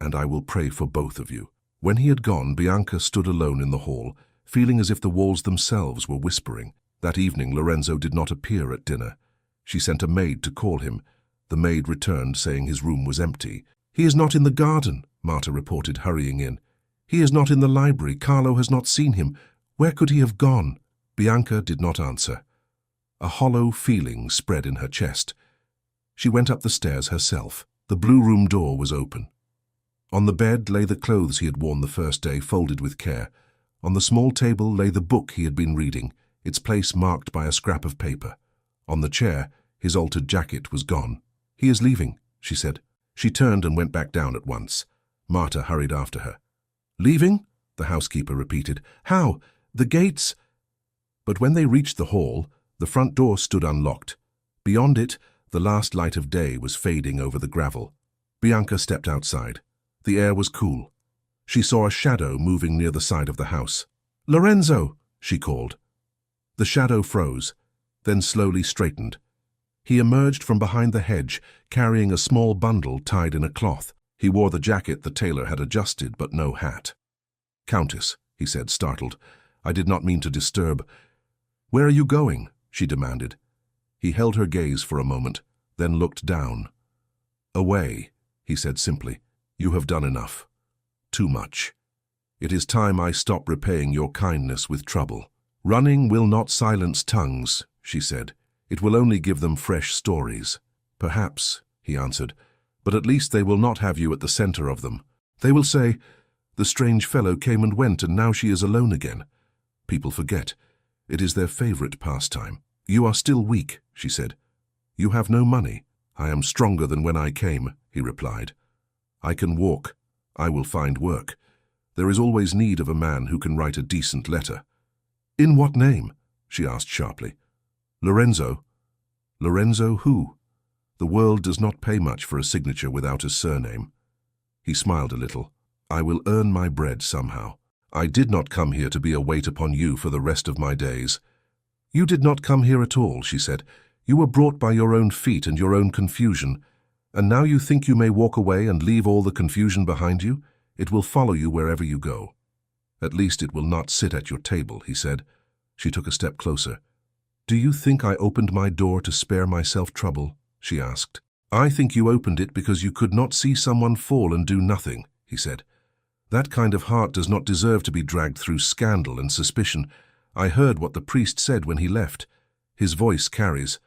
"and I will pray for both of you." When he had gone, Bianca stood alone in the hall, feeling as if the walls themselves were whispering. That evening, Lorenzo did not appear at dinner. She sent a maid to call him. The maid returned, saying his room was empty. "He is not in the garden," Marta reported, hurrying in. "He is not in the library. Carlo has not seen him. Where could he have gone?" Bianca did not answer. A hollow feeling spread in her chest. She went up the stairs herself. The blue room door was open. On the bed lay the clothes he had worn the first day, folded with care. On the small table lay the book he had been reading, its place marked by a scrap of paper. On the chair, his altered jacket was gone. "He is leaving," she said. She turned and went back down at once. Marta hurried after her. "Leaving?" the housekeeper repeated. "How? The gates—" But when they reached the hall, the front door stood unlocked. Beyond it, the last light of day was fading over the gravel. Bianca stepped outside. The air was cool. She saw a shadow moving near the side of the house. "Lorenzo!" she called. The shadow froze, then slowly straightened. He emerged from behind the hedge, carrying a small bundle tied in a cloth. He wore the jacket the tailor had adjusted, but no hat. "Countess," he said, startled, "I did not mean to disturb." "Where are you going?" she demanded. He held her gaze for a moment, then looked down. "Away," he said simply. "You have done enough. Too much. It is time I stop repaying your kindness with trouble." "Running will not silence tongues," she said. "It will only give them fresh stories." "Perhaps," he answered, "but at least they will not have you at the center of them. They will say, 'The strange fellow came and went, and now she is alone again.' People forget. It is their favorite pastime." "You are still weak," she said. "You have no money." "I am stronger than when I came," he replied. "I can walk. I will find work. There is always need of a man who can write a decent letter." "In what name?" she asked sharply. "Lorenzo." "Lorenzo who?" "The world does not pay much for a signature without a surname." He smiled a little. "I will earn my bread somehow. I did not come here to be a weight upon you for the rest of my days." "You did not come here at all," she said. "You were brought by your own feet and your own confusion. And now you think you may walk away and leave all the confusion behind you? It will follow you wherever you go." "At least it will not sit at your table," he said. She took a step closer. "Do you think I opened my door to spare myself trouble?" she asked. "I think you opened it because you could not see someone fall and do nothing," he said. "That kind of heart does not deserve to be dragged through scandal and suspicion. I heard what the priest said when he left. His voice carries.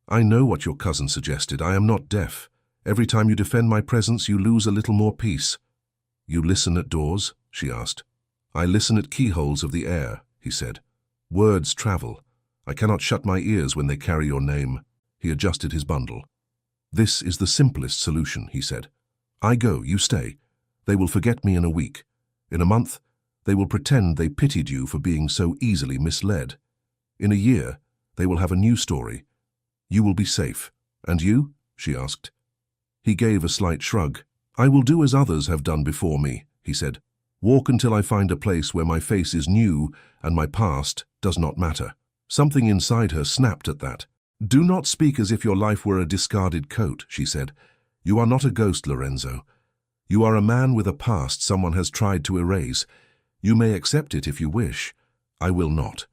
I know what your cousin suggested. I am not deaf. Every time you defend my presence, you lose a little more peace." "You listen at doors?" she asked. "I listen at keyholes of the air," he said. "Words travel. I cannot shut my ears when they carry your name." He adjusted his bundle. "This is the simplest solution," he said. "I go, you stay. They will forget me in a week. In a month, they will pretend they pitied you for being so easily misled. In a year, they will have a new story. You will be safe. And you?" she asked. He gave a slight shrug. "I will do as others have done before me," he said. "Walk until I find a place where my face is new and my past does not matter." Something inside her snapped at that. "Do not speak as if your life were a discarded coat," she said. "You are not a ghost, Lorenzo. You are a man with a past someone has tried to erase. You may accept it if you wish. I will not."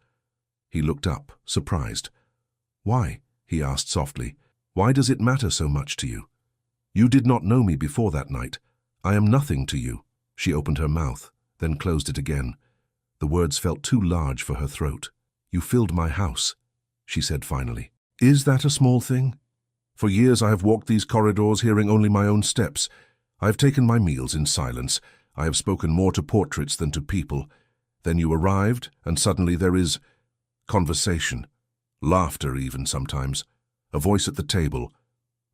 He looked up, surprised. "Why?" he asked softly. "Why does it matter so much to you? You did not know me before that night. I am nothing to you." She opened her mouth, then closed it again. The words felt too large for her throat. "You filled my house," she said finally. "Is that a small thing? For years I have walked these corridors hearing only my own steps. I have taken my meals in silence. I have spoken more to portraits than to people. Then you arrived, and suddenly there is conversation, laughter even sometimes, a voice at the table,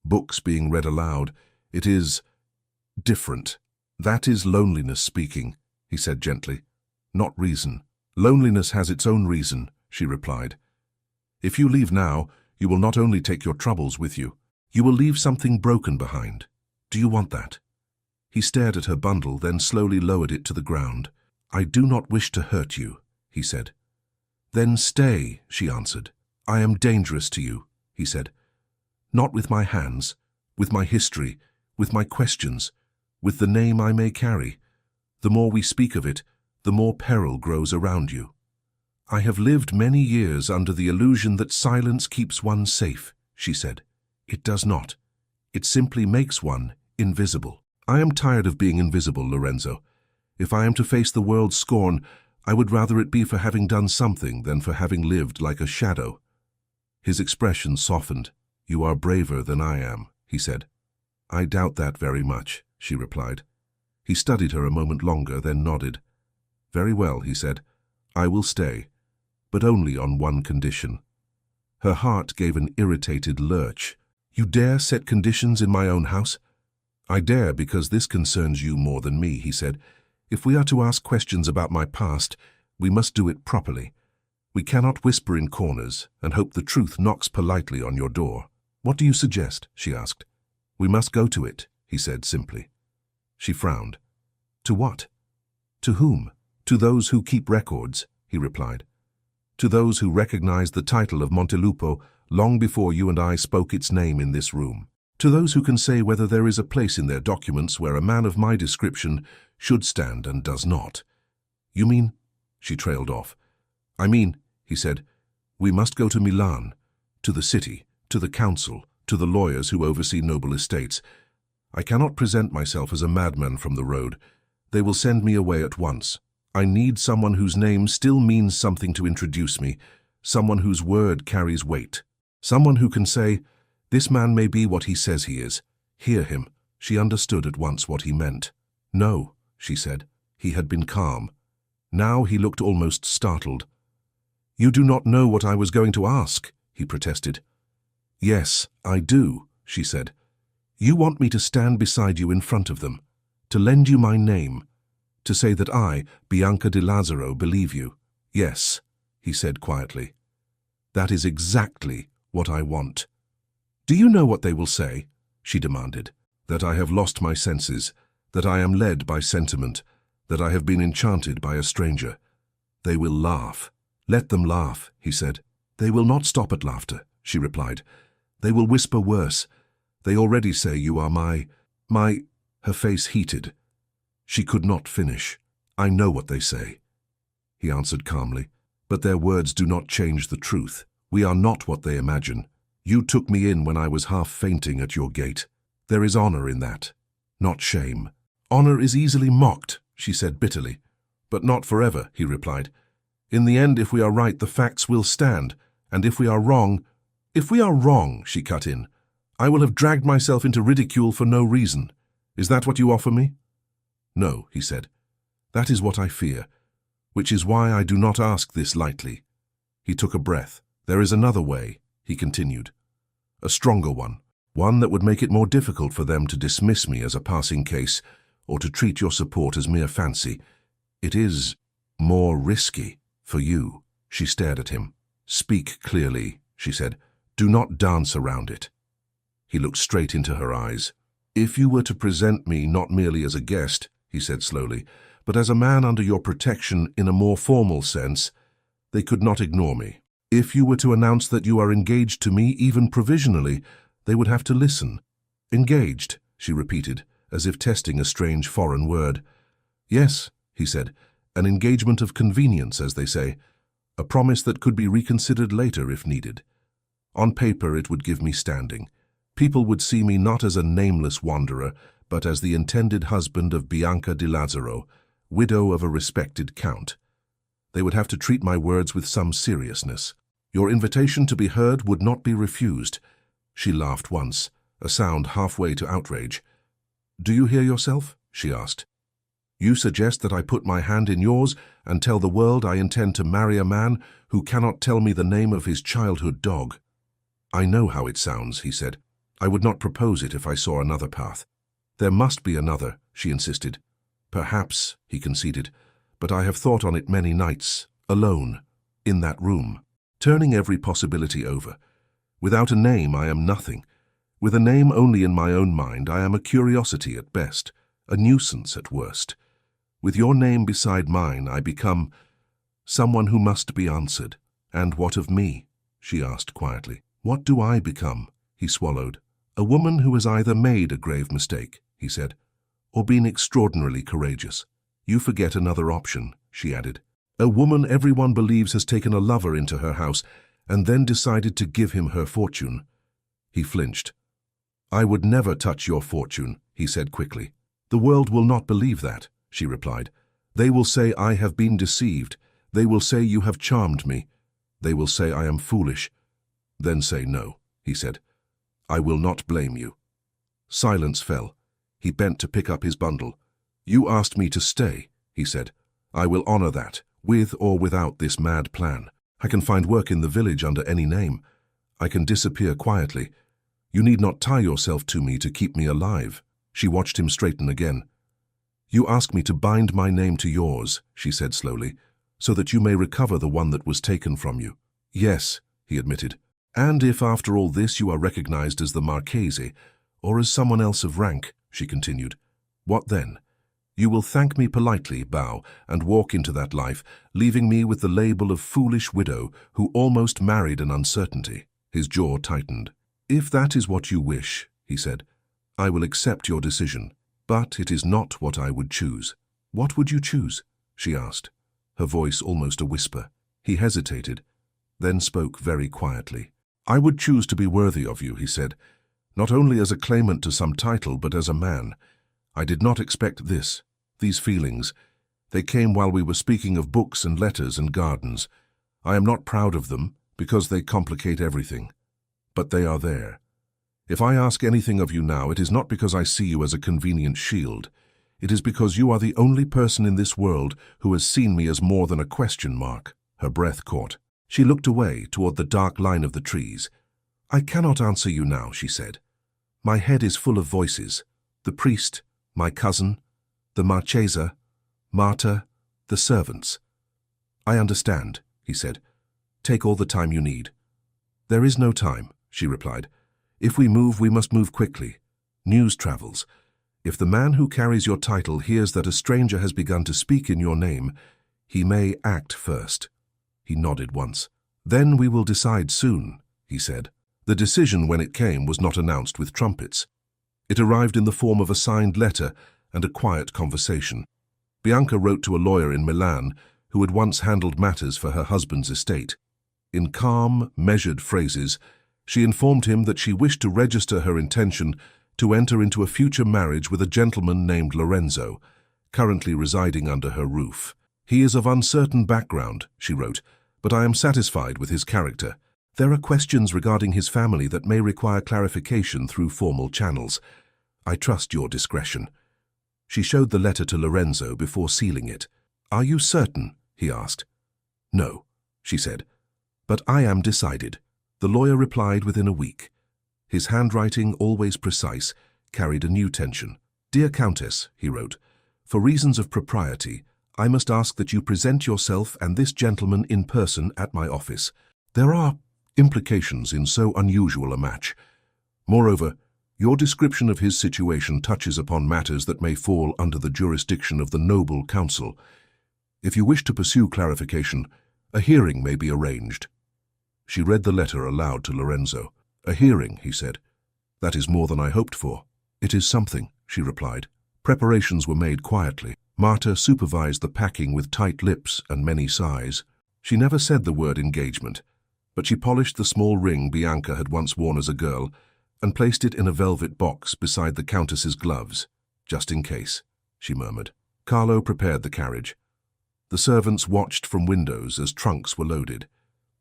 books being read aloud. It is different. That is loneliness speaking," he said gently. "Not reason." "Loneliness has its own reason," she replied. "If you leave now, you will not only take your troubles with you, you will leave something broken behind. Do you want that?" He stared at her bundle, then slowly lowered it to the ground. "I do not wish to hurt you," he said. "Then stay," she answered. "I am dangerous to you," he said. "Not with my hands, with my history, with my questions, with the name I may carry. The more we speak of it, the more peril grows around you. I have lived many years under the illusion that silence keeps one safe," she said. "It does not. It simply makes one invisible. I am tired of being invisible, Lorenzo. If I am to face the world's scorn, I would rather it be for having done something than for having lived like a shadow." His expression softened. "You are braver than I am," he said. "I doubt that very much," she replied. He studied her a moment longer, then nodded. "Very well," he said. "I will stay, but only on one condition." Her heart gave an irritated lurch. "You dare set conditions in my own house?" "I dare because this concerns you more than me," he said. "If we are to ask questions about my past, we must do it properly. We cannot whisper in corners and hope the truth knocks politely on your door." "What do you suggest?" she asked. "We must go to it," he said simply. She frowned. "To what? To whom?" "To those who keep records," he replied. "To those who recognize the title of Montelupo long before you and I spoke its name in this room." To those who can say whether there is a place in their documents where a man of my description should stand and does not. You mean? She trailed off. I mean, he said, we must go to Milan, to the city, to the council, to the lawyers who oversee noble estates. I cannot present myself as a madman from the road. They will send me away at once. I need someone whose name still means something to introduce me, someone whose word carries weight, someone who can say, this man may be what he says he is. Hear him. She understood at once what he meant. No, she said. He had been calm. Now he looked almost startled. You do not know what I was going to ask, he protested. Yes, I do, she said. You want me to stand beside you in front of them, to lend you my name, to say that I, Bianca di Lazzaro, believe you. Yes, he said quietly. That is exactly what I want. Do you know what they will say? She demanded. That I have lost my senses, that I am led by sentiment, that I have been enchanted by a stranger. They will laugh. Let them laugh, he said. They will not stop at laughter, she replied. They will whisper worse. They already say you are my... Her face heated. She could not finish. I know what they say, he answered calmly. But their words do not change the truth. We are not what they imagine. You took me in when I was half fainting at your gate. There is honor in that, not shame. Honor is easily mocked, she said bitterly. But not forever, he replied. In the end, if we are right, the facts will stand. And if we are wrong, she cut in, I will have dragged myself into ridicule for no reason. Is that what you offer me? No, he said. That is what I fear, which is why I do not ask this lightly. He took a breath. There is another way, he continued. A stronger one. One that would make it more difficult for them to dismiss me as a passing case or to treat your support as mere fancy. It is more risky for you. She stared at him. Speak clearly, she said. Do not dance around it. He looked straight into her eyes. If you were to present me not merely as a guest, he said slowly, but as a man under your protection in a more formal sense, they could not ignore me. If you were to announce that you are engaged to me, even provisionally, they would have to listen. Engaged, she repeated, as if testing a strange foreign word. Yes, he said, an engagement of convenience, as they say, a promise that could be reconsidered later if needed. On paper, it would give me standing. People would see me not as a nameless wanderer, but as the intended husband of Bianca di Lazzaro, widow of a respected count. They would have to treat my words with some seriousness. Your invitation to be heard would not be refused. She laughed once, a sound halfway to outrage. Do you hear yourself? She asked. You suggest that I put my hand in yours and tell the world I intend to marry a man who cannot tell me the name of his childhood dog. I know how it sounds, he said. I would not propose it if I saw another path. There must be another, she insisted. Perhaps, he conceded, but I have thought on it many nights, alone, in that room, turning every possibility over. Without a name, I am nothing. With a name only in my own mind, I am a curiosity at best, a nuisance at worst. With your name beside mine, I become someone who must be answered. And what of me? She asked quietly. What do I become? He swallowed. A woman who has either made a grave mistake, he said, or been extraordinarily courageous. You forget another option, she added. A woman everyone believes has taken a lover into her house and then decided to give him her fortune. He flinched. I would never touch your fortune, he said quickly. The world will not believe that, she replied. They will say I have been deceived. They will say you have charmed me. They will say I am foolish. Then say no, he said. I will not blame you. Silence fell. He bent to pick up his bundle. You asked me to stay, he said. I will honor that, with or without this mad plan. I can find work in the village under any name. I can disappear quietly. You need not tie yourself to me to keep me alive. She watched him straighten again. You ask me to bind my name to yours, she said slowly, so that you may recover the one that was taken from you. Yes, he admitted. And if after all this you are recognized as the Marchese, or as someone else of rank, she continued, what then? You will thank me politely, bow, and walk into that life, leaving me with the label of foolish widow who almost married an uncertainty. His jaw tightened. If that is what you wish, he said. "I will accept your decision, but it is not what I would choose." "What would you choose?" she asked, her voice almost a whisper. He hesitated, then spoke very quietly. "I would choose to be worthy of you," he said, "not only as a claimant to some title, but as a man. I did not expect this, these feelings. They came while we were speaking of books and letters and gardens. I am not proud of them, because they complicate everything. But they are there. If I ask anything of you now, it is not because I see you as a convenient shield. It is because you are the only person in this world who has seen me as more than a question mark." Her breath caught. She looked away toward the dark line of the trees. "I cannot answer you now," she said. "My head is full of voices. The priest, my cousin, the Marchesa, Marta, the servants." "I understand," he said. "Take all the time you need." "There is no time," she replied. "If we move, we must move quickly. News travels. If the man who carries your title hears that a stranger has begun to speak in your name, he may act first." He nodded once. "Then we will decide soon," he said. The decision, when it came, was not announced with trumpets. It arrived in the form of a signed letter and a quiet conversation. Bianca wrote to a lawyer in Milan who had once handled matters for her husband's estate. In calm, measured phrases, she informed him that she wished to register her intention to enter into a future marriage with a gentleman named Lorenzo, currently residing under her roof. "He is of uncertain background," she wrote, "but I am satisfied with his character. There are questions regarding his family that may require clarification through formal channels. I trust your discretion." She showed the letter to Lorenzo before sealing it. "Are you certain?" he asked. "No," she said, "but I am decided." The lawyer replied within a week. His handwriting, always precise, carried a new tension. "Dear Countess," he wrote, "for reasons of propriety, I must ask that you present yourself and this gentleman in person at my office. There are implications in so unusual a match. Moreover, your description of his situation touches upon matters that may fall under the jurisdiction of the Noble Council. If you wish to pursue clarification, a hearing may be arranged." She read the letter aloud to Lorenzo. "A hearing," he said. "That is more than I hoped for." "It is something," she replied. Preparations were made quietly. Marta supervised the packing with tight lips and many sighs. She never said the word engagement, but she polished the small ring Bianca had once worn as a girl and placed it in a velvet box beside the Countess's gloves. "Just in case," she murmured. Carlo prepared the carriage. The servants watched from windows as trunks were loaded.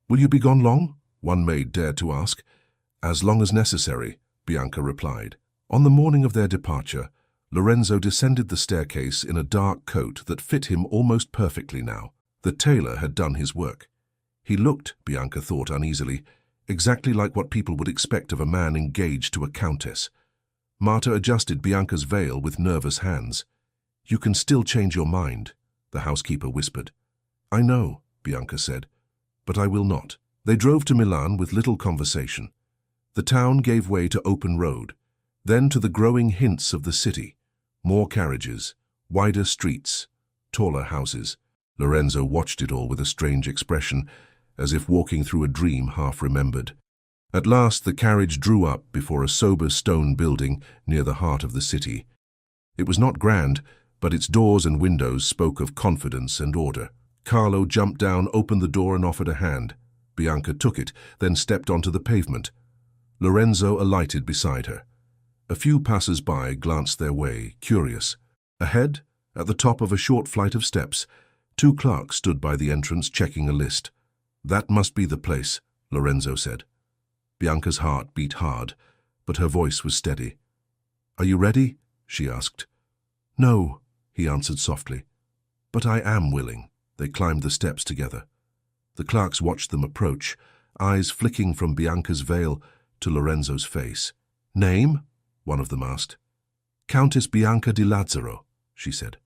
"Will you be gone long?" one maid dared to ask. "As long as necessary," Bianca replied. On the morning of their departure, Lorenzo descended the staircase in a dark coat that fit him almost perfectly now. The tailor had done his work. He looked, Bianca thought uneasily, exactly like what people would expect of a man engaged to a countess. Marta adjusted Bianca's veil with nervous hands. "You can still change your mind," the housekeeper whispered. "I know," Bianca said, "but I will not." They drove to Milan with little conversation. The town gave way to open road, then to the growing hints of the city. More carriages, wider streets, taller houses. Lorenzo watched it all with a strange expression, as if walking through a dream half-remembered. At last the carriage drew up before a sober stone building near the heart of the city. It was not grand, but its doors and windows spoke of confidence and order. Carlo jumped down, opened the door and offered a hand. Bianca took it, then stepped onto the pavement. Lorenzo alighted beside her. A few passers-by glanced their way, curious. Ahead, at the top of a short flight of steps, two clerks stood by the entrance checking a list. "That must be the place," Lorenzo said. Bianca's heart beat hard, but her voice was steady. "Are you ready?" she asked. "No," he answered softly. "But I am willing." They climbed the steps together. The clerks watched them approach, eyes flicking from Bianca's veil to Lorenzo's face. "Name?" one of them asked. "Countess Bianca di Lazzaro," she said.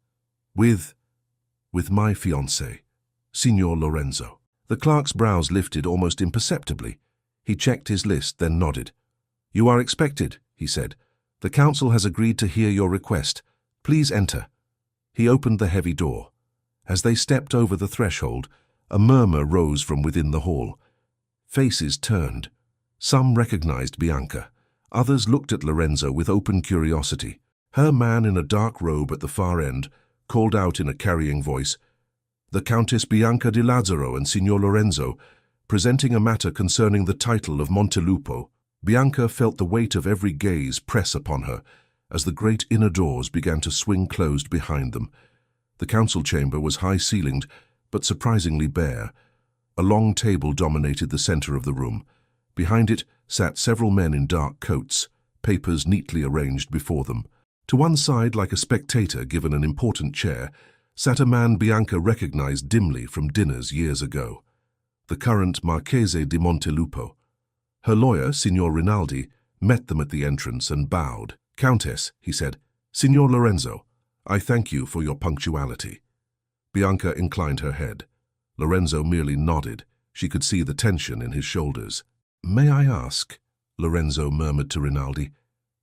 With my fiancé, Signor Lorenzo." The clerk's brows lifted almost imperceptibly. He checked his list, then nodded. "You are expected," he said. "The council has agreed to hear your request. Please enter." He opened the heavy door. As they stepped over the threshold, a murmur rose from within the hall. Faces turned. Some recognized Bianca, Others looked at Lorenzo with open curiosity. Her man in a dark robe at the far end called out in a carrying voice, "The Countess Bianca di Lazzaro and Signor Lorenzo, presenting a matter concerning the title of Montelupo." Bianca felt the weight of every gaze press upon her as the great inner doors began to swing closed behind them. The council chamber was high-ceilinged, but surprisingly bare. A long table dominated the center of the room. Behind it sat several men in dark coats, papers neatly arranged before them. To one side, like a spectator given an important chair, sat a man Bianca recognized dimly from dinners years ago, the current Marchese di Montelupo. Her lawyer, Signor Rinaldi, met them at the entrance and bowed. "Countess," he said, "Signor Lorenzo, I thank you for your punctuality." Bianca inclined her head. Lorenzo merely nodded. She could see the tension in his shoulders. "May I ask," Lorenzo murmured to Rinaldi,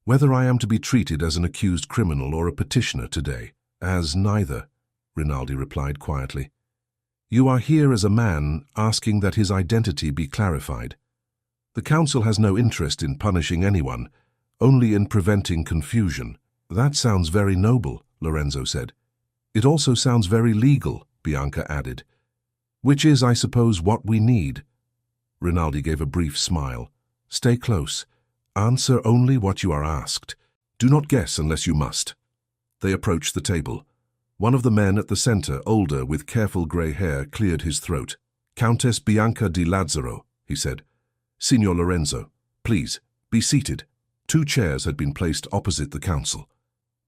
"whether I am to be treated as an accused criminal or a petitioner today?" "As neither," Rinaldi replied quietly. "You are here as a man asking that his identity be clarified. The council has no interest in punishing anyone, only in preventing confusion." "That sounds very noble," Lorenzo said. "It also sounds very legal," Bianca added. "Which is, I suppose, what we need." Rinaldi gave a brief smile. "Stay close. Answer only what you are asked. Do not guess unless you must." They approached the table. One of the men at the center, older, with careful grey hair, cleared his throat. "Countess Bianca di Lazzaro," he said. "Signor Lorenzo, please, be seated." 2 chairs had been placed opposite the council.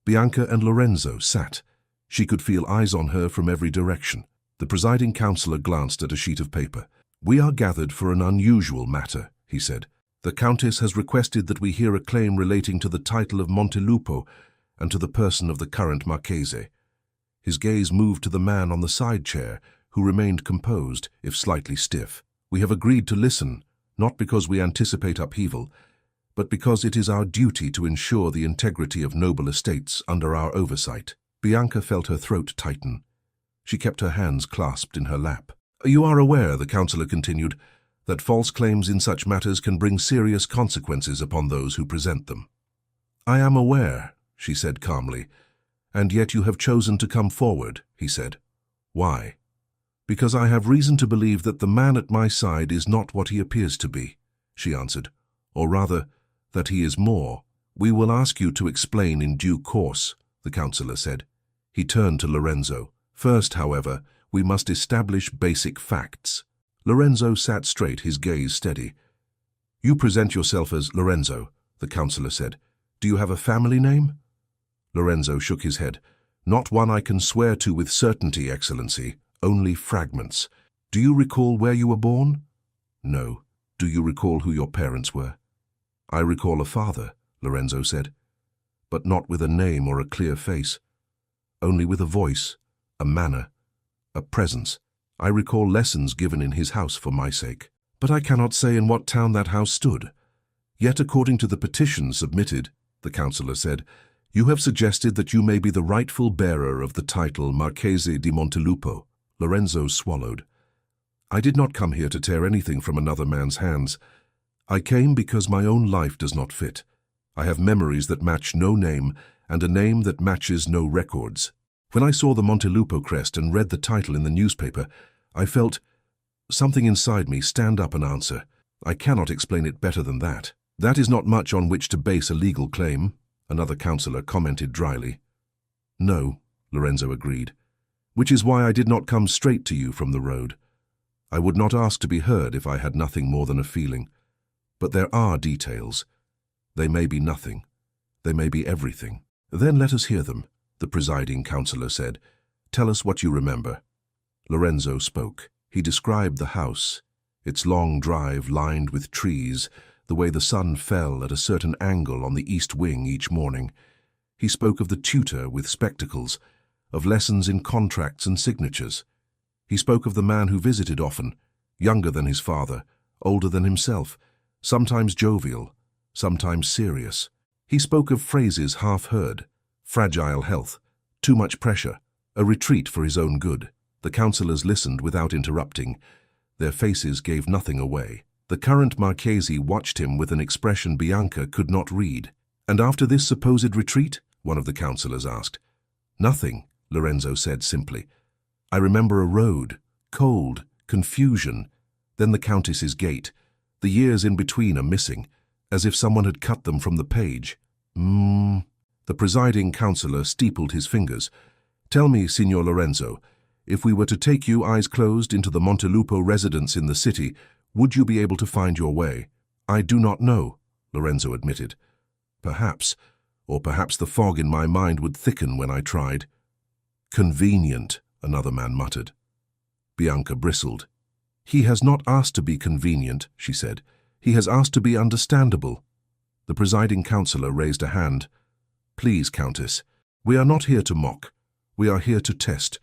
Bianca and Lorenzo sat. She could feel eyes on her from every direction. The presiding councillor glanced at a sheet of paper. "We are gathered for an unusual matter," he said. "The Countess has requested that we hear a claim relating to the title of Montelupo and to the person of the current Marchese." His gaze moved to the man on the side chair, who remained composed, if slightly stiff. "We have agreed to listen, not because we anticipate upheaval, but because it is our duty to ensure the integrity of noble estates under our oversight." Bianca felt her throat tighten. She kept her hands clasped in her lap. "You are aware," the councillor continued, "that false claims in such matters can bring serious consequences upon those who present them." "I am aware," she said calmly. "And yet you have chosen to come forward," he said. "Why?" "Because I have reason to believe that the man at my side is not what he appears to be," she answered. "Or rather, that he is more." "We will ask you to explain in due course," the councillor said. He turned to Lorenzo. "First, however, we must establish basic facts." Lorenzo sat straight, his gaze steady. "You present yourself as Lorenzo," the councillor said. "Do you have a family name?" Lorenzo shook his head. "Not one I can swear to with certainty, Excellency, only fragments." "Do you recall where you were born?" "No." "Do you recall who your parents were?" "I recall a father," Lorenzo said, "but not with a name or a clear face. Only with a voice, a manner, a presence. I recall lessons given in his house for my sake. But I cannot say in what town that house stood. Yet according to the petition submitted," the councillor said, "you have suggested that you may be the rightful bearer of the title Marchese di Montelupo." Lorenzo swallowed. "I did not come here to tear anything from another man's hands. I came because my own life does not fit. I have memories that match no name, and a name that matches no records. When I saw the Montelupo crest and read the title in the newspaper, I felt something inside me stand up and answer. I cannot explain it better than that." "That is not much on which to base a legal claim," another councillor commented dryly. "No," Lorenzo agreed, "which is why I did not come straight to you from the road. I would not ask to be heard if I had nothing more than a feeling. But there are details. They may be nothing. They may be everything." "Then let us hear them," the presiding councillor said. "Tell us what you remember." Lorenzo spoke. He described the house, its long drive lined with trees, the way the sun fell at a certain angle on the east wing each morning. He spoke of the tutor with spectacles, of lessons in contracts and signatures. He spoke of the man who visited often, younger than his father, older than himself, sometimes jovial, sometimes serious. He spoke of phrases half heard, fragile health, too much pressure, a retreat for his own good. The councillors listened without interrupting. Their faces gave nothing away. The current Marchese watched him with an expression Bianca could not read. "And after this supposed retreat?" one of the councillors asked. "Nothing," Lorenzo said simply. "I remember a road, cold, confusion, then the Countess's gate. The years in between are missing, as if someone had cut them from the page." The presiding councillor steepled his fingers. "Tell me, Signor Lorenzo, if we were to take you eyes closed into the Montelupo residence in the city, would you be able to find your way?" "I do not know," Lorenzo admitted. "Perhaps, or perhaps the fog in my mind would thicken when I tried." "Convenient," another man muttered. Bianca bristled. "He has not asked to be convenient," she said. "He has asked to be understandable." The presiding councillor raised a hand. "Please, Countess, we are not here to mock. We are here to test.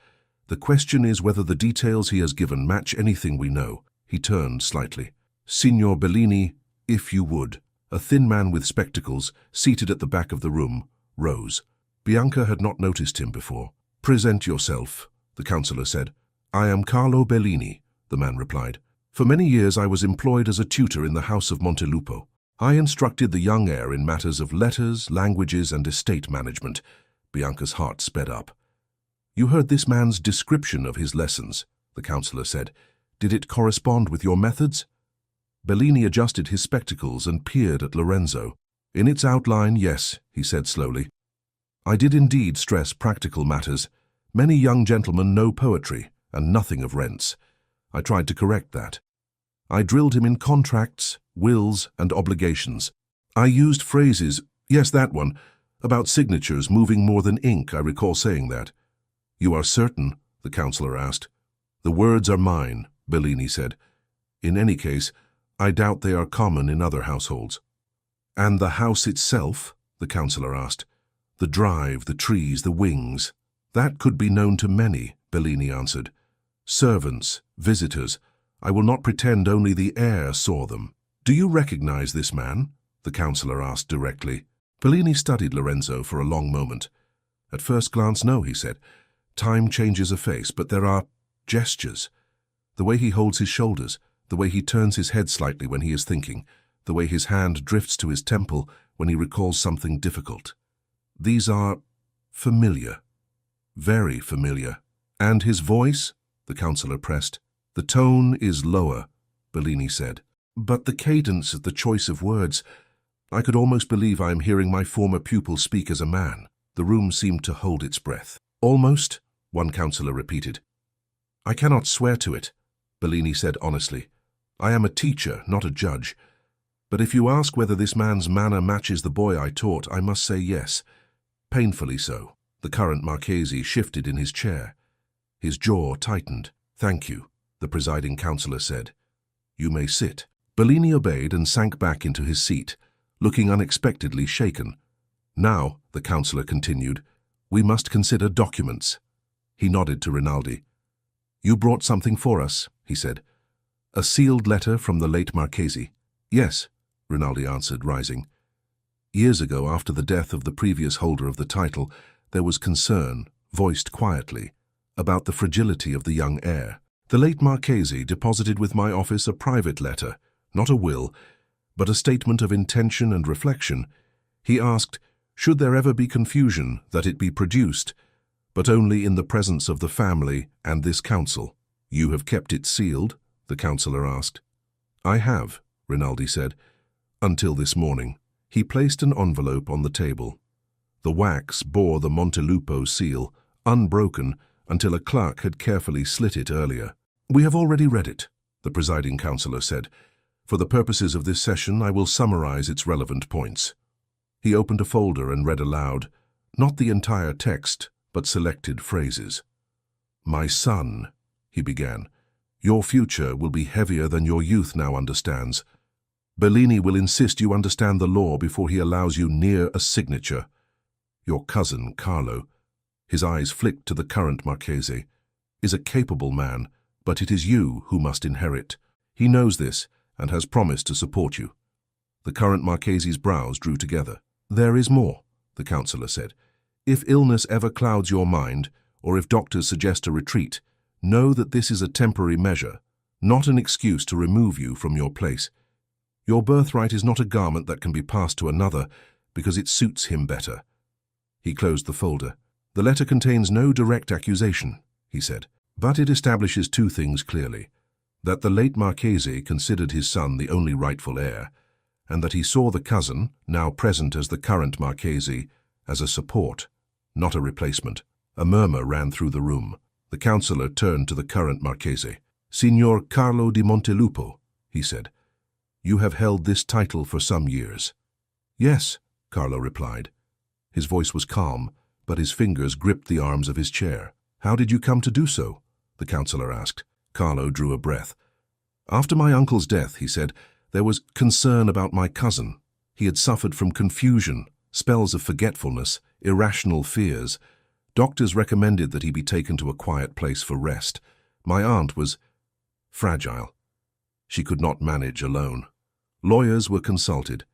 The question is whether the details he has given match anything we know." He turned slightly. "Signor Bellini, if you would." A thin man with spectacles, seated at the back of the room, rose. Bianca had not noticed him before. "Present yourself," the councillor said. "I am Carlo Bellini," the man replied. "For many years I was employed as a tutor in the House of Montelupo. I instructed the young heir in matters of letters, languages, and estate management." Bianca's heart sped up. "You heard this man's description of his lessons," the councillor said. "Did it correspond with your methods?" Bellini adjusted his spectacles and peered at Lorenzo. "In its outline, yes," he said slowly. "I did indeed stress practical matters. Many young gentlemen know poetry, and nothing of rents. I tried to correct that. I drilled him in contracts, wills, and obligations. I used phrases, yes, that one, about signatures moving more than ink. I recall saying that." "You are certain?" the councillor asked. "The words are mine," Bellini said. "In any case, I doubt they are common in other households." "And the house itself?" the councillor asked. "The drive, the trees, the wings." "That could be known to many," Bellini answered. "Servants, visitors. I will not pretend only the heir saw them." "Do you recognize this man?" the councillor asked directly. Bellini studied Lorenzo for a long moment. "At first glance, no," he said. "Time changes a face, but there are gestures. The way he holds his shoulders, the way he turns his head slightly when he is thinking, the way his hand drifts to his temple when he recalls something difficult. These are familiar, very familiar." "And his voice?" the councillor pressed. "The tone is lower," Bellini said. "But the cadence, the choice of words, I could almost believe I am hearing my former pupil speak as a man." The room seemed to hold its breath. "Almost," one councillor repeated. "I cannot swear to it," Bellini said honestly. "I am a teacher, not a judge. But if you ask whether this man's manner matches the boy I taught, I must say yes. Painfully so." The current Marchese shifted in his chair. His jaw tightened. "Thank you," the presiding councillor said. "You may sit." Bellini obeyed and sank back into his seat, looking unexpectedly shaken. "Now," the councillor continued, "we must consider documents." He nodded to Rinaldi. "You brought something for us," he said. "A sealed letter from the late Marchese." "Yes," Rinaldi answered, rising. "Years ago, after the death of the previous holder of the title, there was concern, voiced quietly, about the fragility of the young heir. The late Marchese deposited with my office a private letter, not a will, but a statement of intention and reflection. He asked, should there ever be confusion, that it be produced, but only in the presence of the family and this council." "You have kept it sealed?" the councillor asked. "I have," Rinaldi said, "until this morning." He placed an envelope on the table. The wax bore the Montelupo seal, unbroken, until a clerk had carefully slit it earlier. "We have already read it," the presiding councillor said. "For the purposes of this session, I will summarize its relevant points." He opened a folder and read aloud, not the entire text, but selected phrases. "My son," he began, "your future will be heavier than your youth now understands. Bellini will insist you understand the law before he allows you near a signature. Your cousin, Carlo," his eyes flicked to the current Marchese, "is a capable man, but it is you who must inherit. He knows this and has promised to support you." The current Marchese's brows drew together. "There is more," the councillor said. "If illness ever clouds your mind, or if doctors suggest a retreat, know that this is a temporary measure, not an excuse to remove you from your place. Your birthright is not a garment that can be passed to another because it suits him better. He closed the folder. The letter contains no direct accusation, he said, but it establishes two things clearly: that the late Marchese considered his son the only rightful heir, and that he saw the cousin, now present as the current Marchese, as a support, not a replacement. A murmur ran through the room. The councillor turned to the current Marchese. "Signor Carlo di Montelupo," he said, "you have held this title for some years." "Yes," Carlo replied. His voice was calm, but his fingers gripped the arms of his chair. "How did you come to do so?" the councillor asked. Carlo drew a breath. "After my uncle's death," he said, "there was concern about my cousin. He had suffered from confusion, spells of forgetfulness, irrational fears. Doctors recommended that he be taken to a quiet place for rest. My aunt was fragile. She could not manage alone. Lawyers were consulted.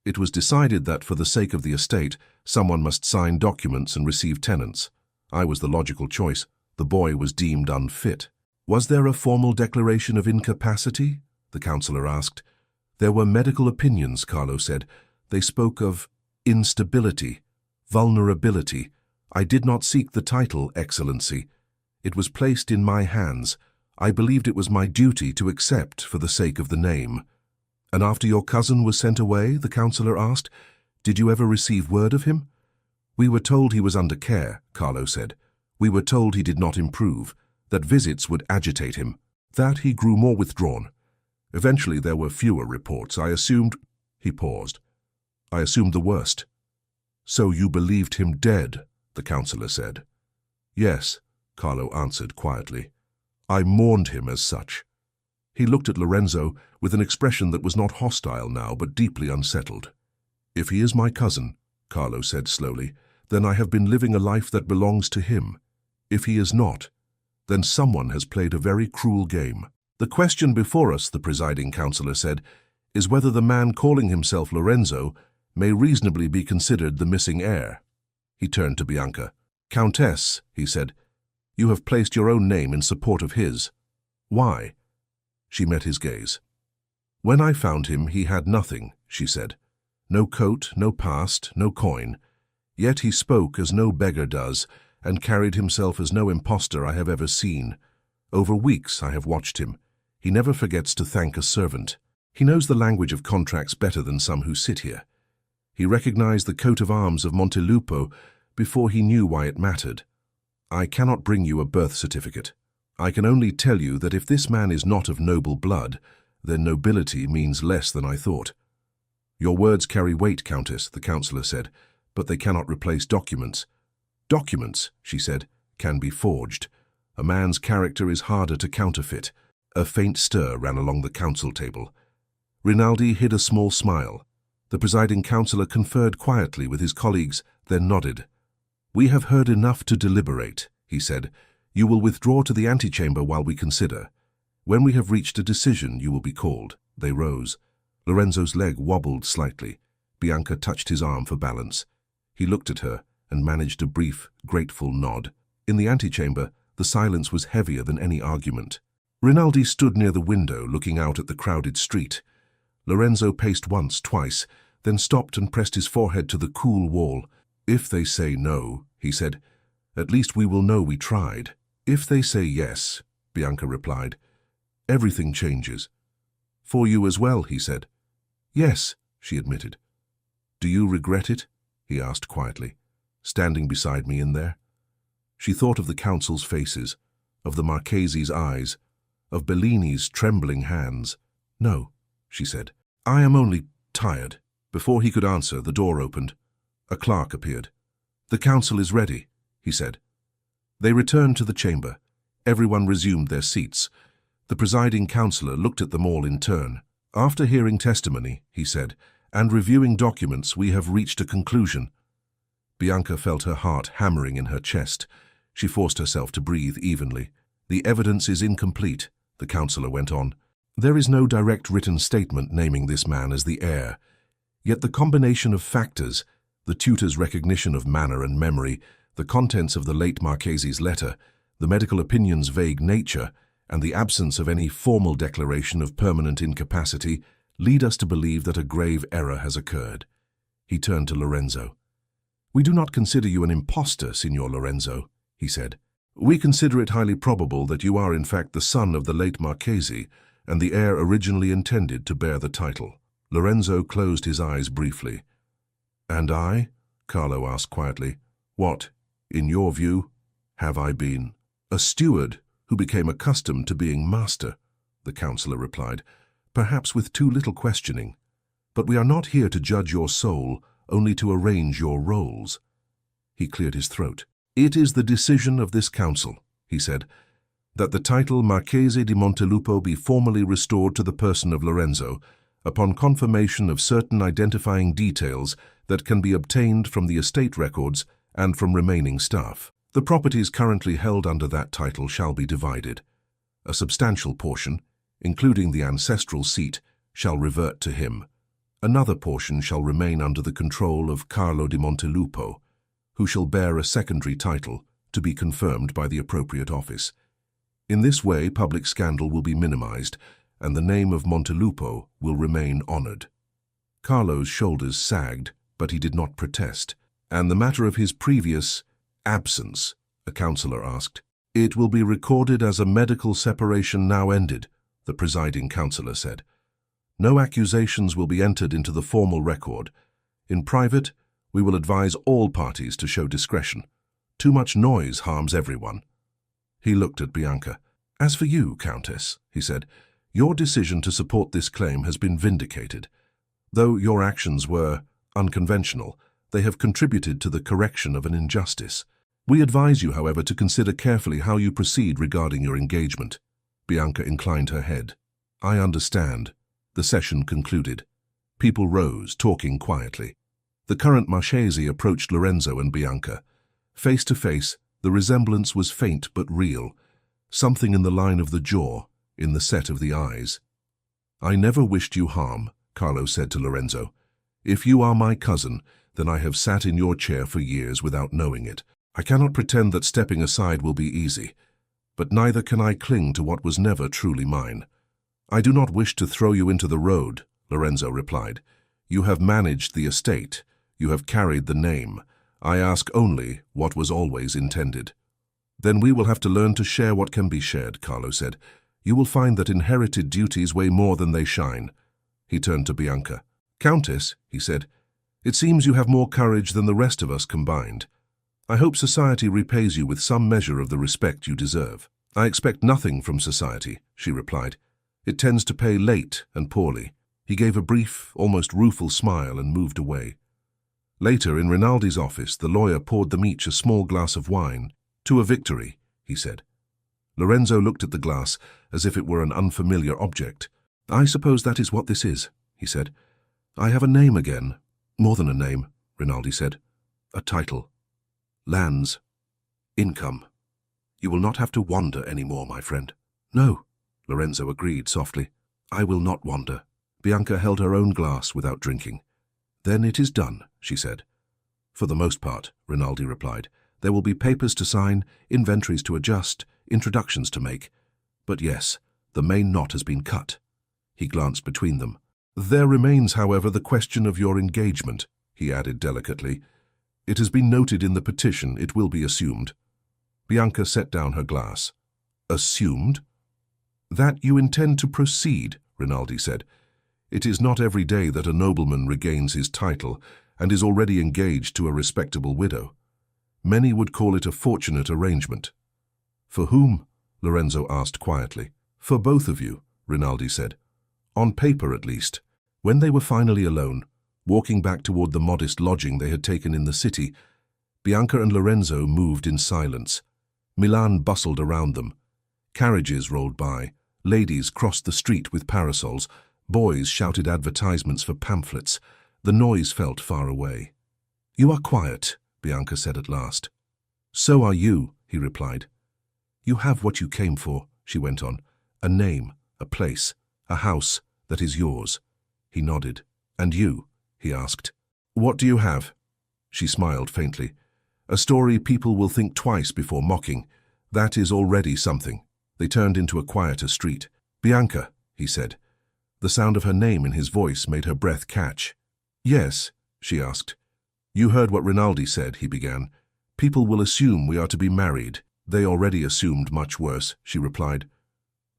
It was decided that for the sake of the estate, someone must sign documents and receive tenants. I was the logical choice. The boy was deemed unfit." "Was there a formal declaration of incapacity?" the councillor asked. "There were medical opinions," Carlo said. "They spoke of instability, vulnerability. I did not seek the title, Excellency. It was placed in my hands. I believed it was my duty to accept for the sake of the name." "And after your cousin was sent away," the councillor asked, "did you ever receive word of him?" "We were told he was under care," Carlo said. "We were told he did not improve, that visits would agitate him, that he grew more withdrawn. Eventually there were fewer reports. I assumed—" He paused. "I assumed the worst." "So you believed him dead?" the councillor said. "Yes," Carlo answered quietly. "I mourned him as such." He looked at Lorenzo with an expression that was not hostile now, but deeply unsettled. "If he is my cousin," Carlo said slowly, "then I have been living a life that belongs to him. If he is not, then someone has played a very cruel game. The question before us," the presiding councillor said, "is whether the man calling himself Lorenzo may reasonably be considered the missing heir." He turned to Bianca. "Countess," he said, "you have placed your own name in support of his. Why?" She met his gaze. "When I found him, he had nothing," she said. "No coat, no past, no coin. Yet he spoke as no beggar does, and carried himself as no impostor I have ever seen. Over weeks I have watched him. He never forgets to thank a servant. He knows the language of contracts better than some who sit here. He recognized the coat of arms of Montelupo before he knew why it mattered. I cannot bring you a birth certificate. I can only tell you that if this man is not of noble blood, then nobility means less than I thought." "Your words carry weight, Countess," the councillor said, "but they cannot replace documents." "Documents," she said, "can be forged. A man's character is harder to counterfeit." A faint stir ran along the council table. Rinaldi hid a small smile. The presiding councillor conferred quietly with his colleagues, then nodded. "We have heard enough to deliberate," he said. "You will withdraw to the antechamber while we consider. When we have reached a decision, you will be called." They rose. Lorenzo's leg wobbled slightly. Bianca touched his arm for balance. He looked at her and managed a brief, grateful nod. In the antechamber, the silence was heavier than any argument. Rinaldi stood near the window, looking out at the crowded street. Lorenzo paced once, twice, then stopped and pressed his forehead to the cool wall. "If they say no," he said, "at least we will know we tried." "If they say yes," Bianca replied, "everything changes." "For you as well," he said. "Yes," she admitted. "Do you regret it?" he asked quietly, "standing beside me in there?" She thought of the council's faces, of the Marchese's eyes, of Bellini's trembling hands. "No," she said. "I am only tired." Before he could answer, the door opened. A clerk appeared. "The council is ready," he said. They returned to the chamber. Everyone resumed their seats. The presiding councillor looked at them all in turn. "After hearing testimony," he said, "and reviewing documents, we have reached a conclusion." Bianca felt her heart hammering in her chest. She forced herself to breathe evenly. "The evidence is incomplete," the councillor went on. "There is no direct written statement naming this man as the heir. Yet the combination of factors, the tutor's recognition of manner and memory, the contents of the late Marchese's letter, the medical opinion's vague nature, and the absence of any formal declaration of permanent incapacity lead us to believe that a grave error has occurred. He turned to Lorenzo. "We do not consider you an impostor, Signor Lorenzo," he said. "We consider it highly probable that you are in fact the son of the late Marchese and the heir originally intended to bear the title." Lorenzo closed his eyes briefly. "And I?" Carlo asked quietly. "What, in your view, have I been?" "A steward who became accustomed to being master," the councillor replied, perhaps with too little questioning. "But we are not here to judge your soul, only to arrange your roles." He cleared his throat. "It is the decision of this council," he said, "that the title Marchese di Montelupo be formally restored to the person of Lorenzo, upon confirmation of certain identifying details that can be obtained from the estate records and from remaining staff. The properties currently held under that title shall be divided. A substantial portion, including the ancestral seat, shall revert to him. Another portion shall remain under the control of Carlo di Montelupo, who shall bear a secondary title to be confirmed by the appropriate office. In this way, public scandal will be minimized, and the name of Montelupo will remain honored." Carlo's shoulders sagged, but he did not protest. "And the matter of his previous absence?" a councillor asked. "It will be recorded as a medical separation now ended," the presiding councillor said. "No accusations will be entered into the formal record. In private, we will advise all parties to show discretion. Too much noise harms everyone." He looked at Bianca. "As for you, Countess," he said, "your decision to support this claim has been vindicated. Though your actions were unconventional, they have contributed to the correction of an injustice. We advise you, however, to consider carefully how you proceed regarding your engagement." Bianca inclined her head. "I understand." The session concluded. People rose, talking quietly. The current Marchese approached Lorenzo and Bianca. Face to face, the resemblance was faint but real, something in the line of the jaw, in the set of the eyes. "I never wished you harm," Carlo said to Lorenzo. "If you are my cousin, then I have sat in your chair for years without knowing it. I cannot pretend that stepping aside will be easy, but neither can I cling to what was never truly mine." "I do not wish to throw you into the road," Lorenzo replied. "You have managed the estate. You have carried the name. I ask only what was always intended." "Then we will have to learn to share what can be shared," Carlo said. "You will find that inherited duties weigh more than they shine." He turned to Bianca. "Countess," he said, "it seems you have more courage than the rest of us combined. I hope society repays you with some measure of the respect you deserve." "I expect nothing from society," she replied. "It tends to pay late and poorly." He gave a brief, almost rueful smile and moved away. Later, in Rinaldi's office, the lawyer poured them each a small glass of wine. "To a victory," he said. Lorenzo looked at the glass as if it were an unfamiliar object. "I suppose that is what this is," he said. "I have a name again." "More than a name," Rinaldi said. "A title. Lands. Income. You will not have to wander any more, my friend." "No," Lorenzo agreed softly. "I will not wander." Bianca held her own glass without drinking. "Then it is done," she said. "For the most part," Rinaldi replied. "There will be papers to sign, inventories to adjust, introductions to make. But yes, the main knot has been cut." He glanced between them. "There remains, however, the question of your engagement," he added delicately. "It has been noted in the petition, it will be assumed." Bianca set down her glass. "Assumed?" "That you intend to proceed," Rinaldi said. "It is not every day that a nobleman regains his title and is already engaged to a respectable widow. Many would call it a fortunate arrangement." "For whom?" Lorenzo asked quietly. "For both of you," Rinaldi said. "On paper, at least." When they were finally alone, walking back toward the modest lodging they had taken in the city, Bianca and Lorenzo moved in silence. Milan bustled around them. Carriages rolled by, ladies crossed the street with parasols, boys shouted advertisements for pamphlets. The noise felt far away. "You are quiet," Bianca said at last. "So are you," he replied. "You have what you came for," she went on. "A name, a place, a house that is yours." He nodded. "And you?" he asked. "What do you have?" She smiled faintly. "A story people will think twice before mocking. That is already something." They turned into a quieter street. "Bianca," he said. The sound of her name in his voice made her breath catch. "Yes," she asked. "You heard what Rinaldi said," he began. "People will assume we are to be married." "They already assumed much worse," she replied.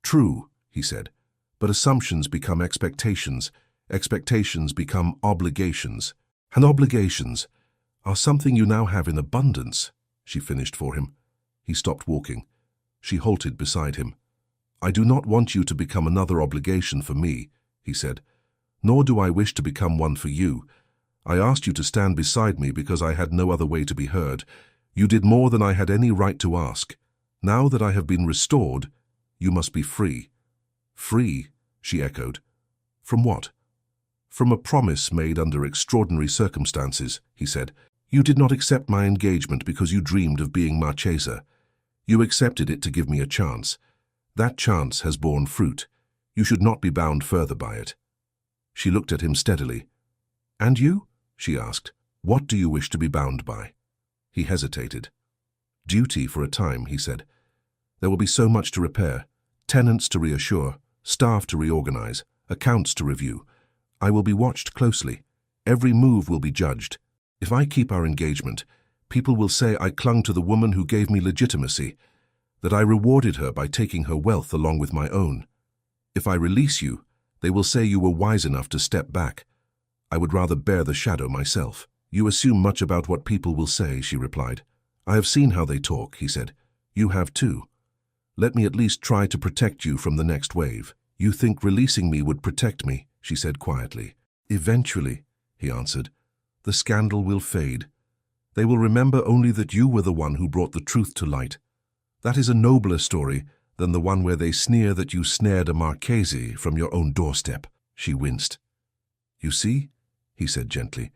"True," he said, "but assumptions become expectations. Expectations become obligations. And obligations are something you now have in abundance," she finished for him. He stopped walking. She halted beside him. "I do not want you to become another obligation for me," he said. "Nor do I wish to become one for you. I asked you to stand beside me because I had no other way to be heard. You did more than I had any right to ask. Now that I have been restored, you must be free." "Free?" she echoed. "From what?" "From a promise made under extraordinary circumstances," he said. "You did not accept my engagement because you dreamed of being Marchesa. You accepted it to give me a chance. That chance has borne fruit. You should not be bound further by it." She looked at him steadily. "And you?" she asked. "What do you wish to be bound by?" He hesitated. "Duty for a time," he said. "There will be so much to repair, tenants to reassure, staff to reorganize, accounts to review. I will be watched closely. Every move will be judged. If I keep our engagement, people will say I clung to the woman who gave me legitimacy, that I rewarded her by taking her wealth along with my own. If I release you, they will say you were wise enough to step back. I would rather bear the shadow myself." "You assume much about what people will say," she replied. "I have seen how they talk," he said. "You have too. Let me at least try to protect you from the next wave." "You think releasing me would protect me," she said quietly. "Eventually," he answered, "the scandal will fade. They will remember only that you were the one who brought the truth to light. That is a nobler story than the one where they sneer that you snared a Marchese from your own doorstep." She winced. "You see," he said gently,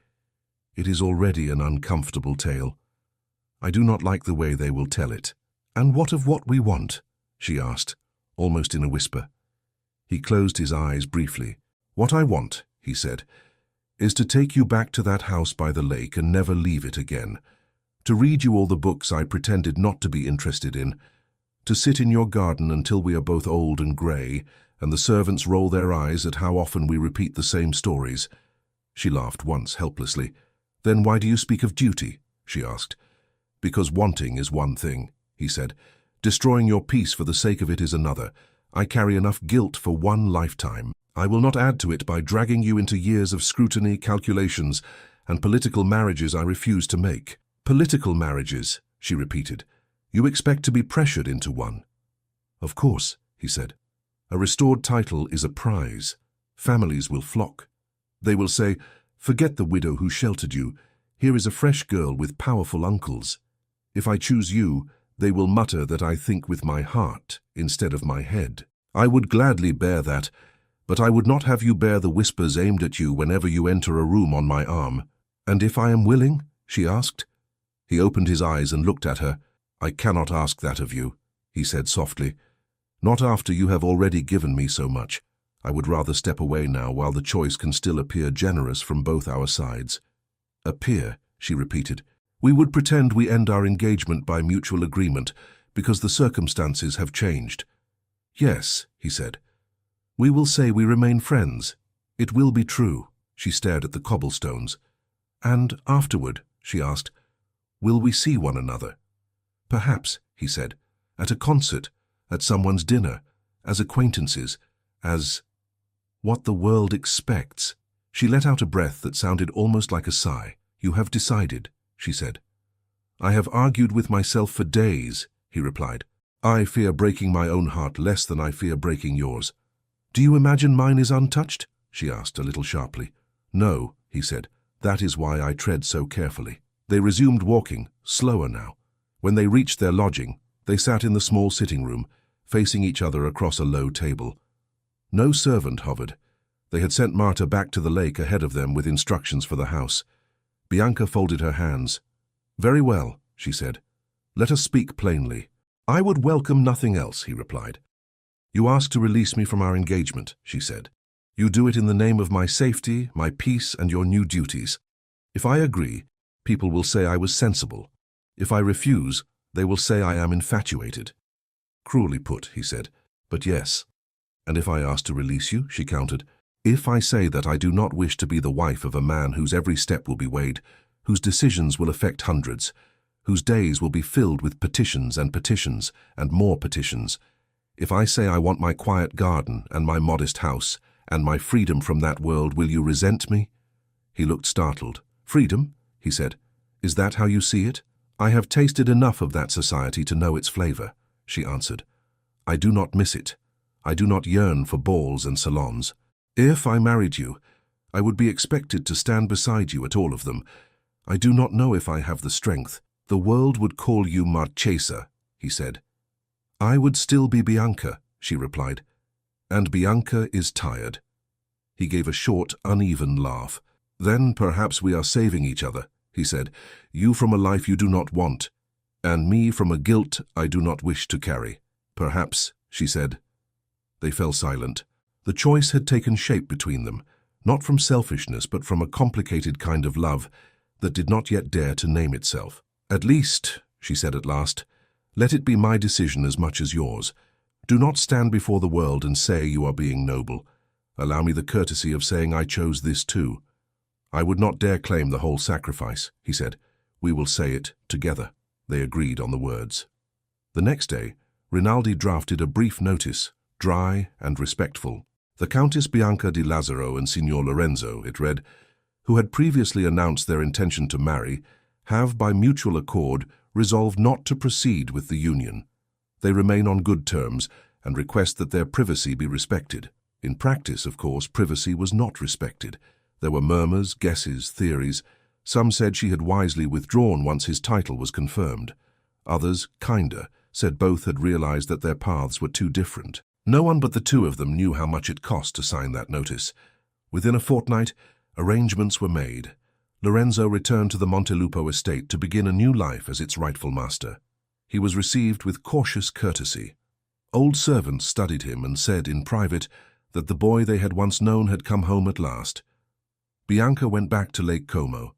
"it is already an uncomfortable tale. I do not like the way they will tell it." "And what of what we want?" she asked, almost in a whisper. He closed his eyes briefly. "What I want," he said, "is to take you back to that house by the lake and never leave it again. To read you all the books I pretended not to be interested in. To sit in your garden until we are both old and grey, and the servants roll their eyes at how often we repeat the same stories." She laughed once helplessly. "Then why do you speak of duty?" she asked. "Because wanting is one thing," he said. "Destroying your peace for the sake of it is another. I carry enough guilt for one lifetime. I will not add to it by dragging you into years of scrutiny, calculations, and political marriages I refuse to make." "Political marriages," she repeated. "You expect to be pressured into one." "Of course," he said. "A restored title is a prize. Families will flock. They will say, 'Forget the widow who sheltered you. Here is a fresh girl with powerful uncles.' If I choose you, they will mutter that I think with my heart instead of my head. I would gladly bear that, but I would not have you bear the whispers aimed at you whenever you enter a room on my arm." "And if I am willing?" she asked. He opened his eyes and looked at her. "I cannot ask that of you," he said softly. "Not after you have already given me so much. I would rather step away now while the choice can still appear generous from both our sides." "Appear," she repeated. "We would pretend we end our engagement by mutual agreement because the circumstances have changed." "Yes," he said. "We will say we remain friends. It will be true." She stared at the cobblestones. "And afterward," she asked, "will we see one another?" "Perhaps," he said, "at a concert, at someone's dinner, as acquaintances, as what the world expects." She let out a breath that sounded almost like a sigh. "You have decided," she said. "I have argued with myself for days," he replied. "I fear breaking my own heart less than I fear breaking yours." "Do you imagine mine is untouched?" she asked a little sharply. "No," he said. "That is why I tread so carefully." They resumed walking, slower now. When they reached their lodging, they sat in the small sitting room, facing each other across a low table. No servant hovered. They had sent Marta back to the lake ahead of them with instructions for the house. Bianca folded her hands. "Very well," she said. "Let us speak plainly." "I would welcome nothing else," he replied. "You ask to release me from our engagement," she said. "You do it in the name of my safety, my peace, and your new duties. If I agree, people will say I was sensible. If I refuse, they will say I am infatuated." Cruelly put, he said. But yes. And if I ask to release you, she countered, if I say that I do not wish to be the wife of a man whose every step will be weighed, whose decisions will affect hundreds, whose days will be filled with petitions and more petitions, if I say I want my quiet garden and my modest house and my freedom from that world, will you resent me? He looked startled. Freedom? He said. Is that how you see it? I have tasted enough of that society to know its flavor, she answered. I do not miss it. I do not yearn for balls and salons. If I married you, I would be expected to stand beside you at all of them. I do not know if I have the strength. The world would call you Marchesa, he said. I would still be Bianca, she replied. And Bianca is tired. He gave a short, uneven laugh. Then perhaps we are saving each other, he said. You from a life you do not want, and me from a guilt I do not wish to carry. Perhaps, she said. They fell silent. The choice had taken shape between them, not from selfishness but from a complicated kind of love that did not yet dare to name itself. At least, she said at last, let it be my decision as much as yours. Do not stand before the world and say you are being noble. Allow me the courtesy of saying I chose this too. I would not dare claim the whole sacrifice, he said. We will say it together. They agreed on the words. The next day, Rinaldi drafted a brief notice, dry and respectful. The Countess Bianca di Lazzaro and Signor Lorenzo, it read, who had previously announced their intention to marry, have by mutual accord resolved not to proceed with the union. They remain on good terms and request that their privacy be respected. In practice, of course, privacy was not respected. There were murmurs, guesses, theories. Some said she had wisely withdrawn once his title was confirmed. Others, kinder, said both had realized that their paths were too different. No one but the two of them knew how much it cost to sign that notice. Within a fortnight, arrangements were made. Lorenzo returned to the Montelupo estate to begin a new life as its rightful master. He was received with cautious courtesy. Old servants studied him and said in private that the boy they had once known had come home at last. Bianca went back to Lake Como.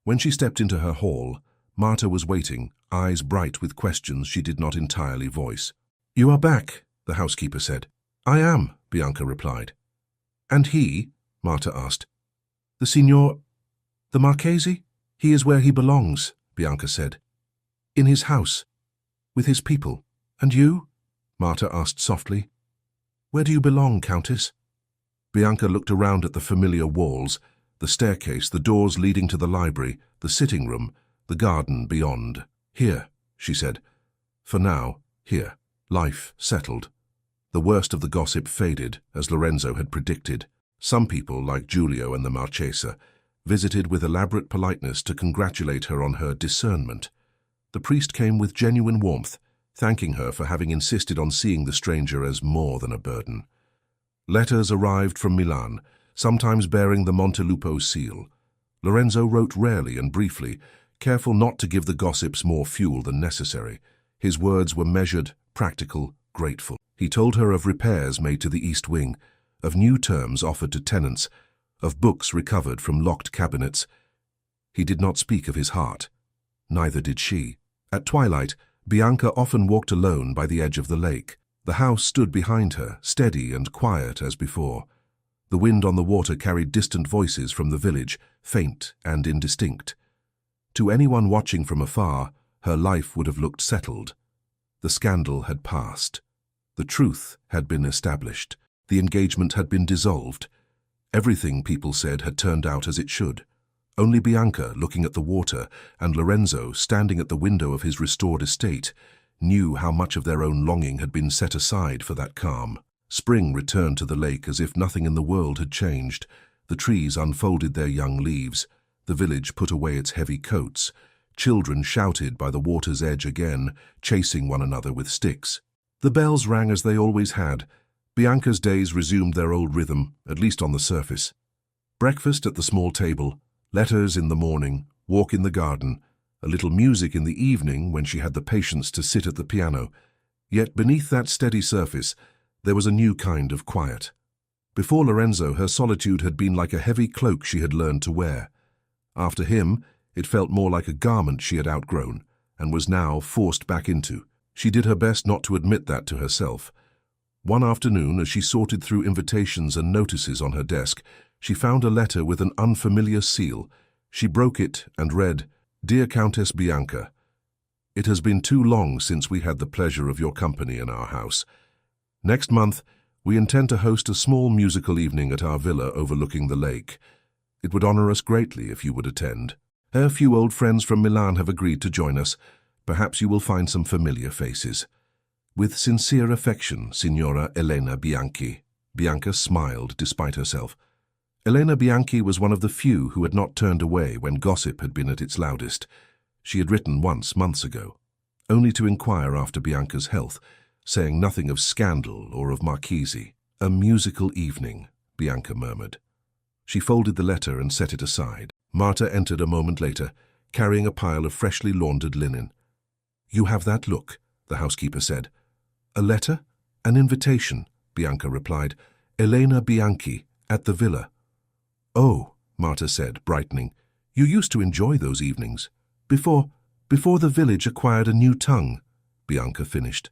When she stepped into her hall, Marta was waiting, eyes bright with questions she did not entirely voice. You are back, the housekeeper said. I am, Bianca replied. And he? Marta asked. The signor... The Marchese? He is where he belongs, Bianca said. In his house, with his people. And you? Marta asked softly. Where do you belong, Countess? Bianca looked around at the familiar walls, the staircase, the doors leading to the library, the sitting room, the garden beyond. Here, she said. For now, here. Life settled. The worst of the gossip faded, as Lorenzo had predicted. Some people, like Giulio and the Marchesa, visited with elaborate politeness to congratulate her on her discernment. The priest came with genuine warmth, thanking her for having insisted on seeing the stranger as more than a burden. Letters arrived from Milan, sometimes bearing the Montelupo seal. Lorenzo wrote rarely and briefly, careful not to give the gossips more fuel than necessary. His words were measured, practical, grateful. He told her of repairs made to the East Wing, of new terms offered to tenants, of books recovered from locked cabinets. He did not speak of his heart. Neither did she. At twilight, Bianca often walked alone by the edge of the lake. The house stood behind her, steady and quiet as before. The wind on the water carried distant voices from the village, faint and indistinct. To anyone watching from afar, her life would have looked settled. The scandal had passed. The truth had been established. The engagement had been dissolved. Everything, people said, had turned out as it should. Only Bianca, looking at the water, and Lorenzo, standing at the window of his restored estate, knew how much of their own longing had been set aside for that calm. Spring returned to the lake as if nothing in the world had changed. The trees unfolded their young leaves. The village put away its heavy coats. Children shouted by the water's edge again, chasing one another with sticks. The bells rang as they always had. Bianca's days resumed their old rhythm, at least on the surface. Breakfast at the small table, letters in the morning, walk in the garden, a little music in the evening when she had the patience to sit at the piano. Yet beneath that steady surface, there was a new kind of quiet. Before Lorenzo, her solitude had been like a heavy cloak she had learned to wear. After him, it felt more like a garment she had outgrown and was now forced back into. She did her best not to admit that to herself. One afternoon, as she sorted through invitations and notices on her desk, she found a letter with an unfamiliar seal. She broke it and read, "Dear Countess Bianca, it has been too long since we had the pleasure of your company in our house. Next month, we intend to host a small musical evening at our villa overlooking the lake. It would honor us greatly if you would attend. A few old friends from Milan have agreed to join us. Perhaps you will find some familiar faces. With sincere affection, Signora Elena Bianchi." Bianca smiled despite herself. Elena Bianchi was one of the few who had not turned away when gossip had been at its loudest. She had written once months ago, only to inquire after Bianca's health, saying nothing of scandal or of Marchesi. "A musical evening," Bianca murmured. She folded the letter and set it aside. Marta entered a moment later, carrying a pile of freshly laundered linen. "You have that look," the housekeeper said. "A letter? An invitation," Bianca replied. "Elena Bianchi, at the villa." "Oh," Marta said, brightening. "You used to enjoy those evenings. Before the village acquired a new tongue," Bianca finished.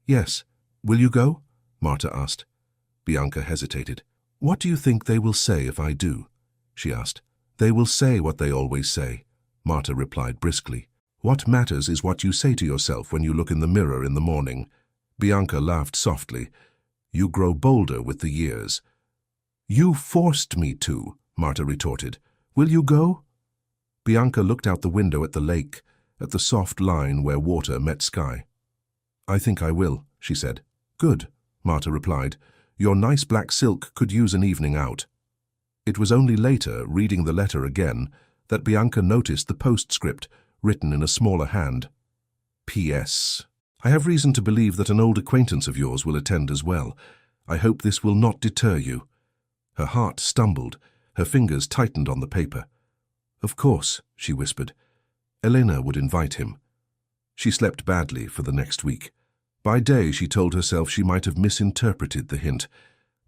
"Yes. Will you go?" Marta asked. Bianca hesitated. "What do you think they will say if I do?" she asked. "They will say what they always say," Marta replied briskly. "What matters is what you say to yourself when you look in the mirror in the morning." Bianca laughed softly. "You grow bolder with the years." "You forced me to," Marta retorted. "Will you go?" Bianca looked out the window at the lake, at the soft line where water met sky. "I think I will," she said. "Good," Marta replied. "Your nice black silk could use an evening out." It was only later, reading the letter again, that Bianca noticed the postscript, written in a smaller hand. "P.S. I have reason to believe that an old acquaintance of yours will attend as well. I hope this will not deter you." Her heart stumbled, her fingers tightened on the paper. "Of course," she whispered. Elena would invite him. She slept badly for the next week. By day, she told herself she might have misinterpreted the hint.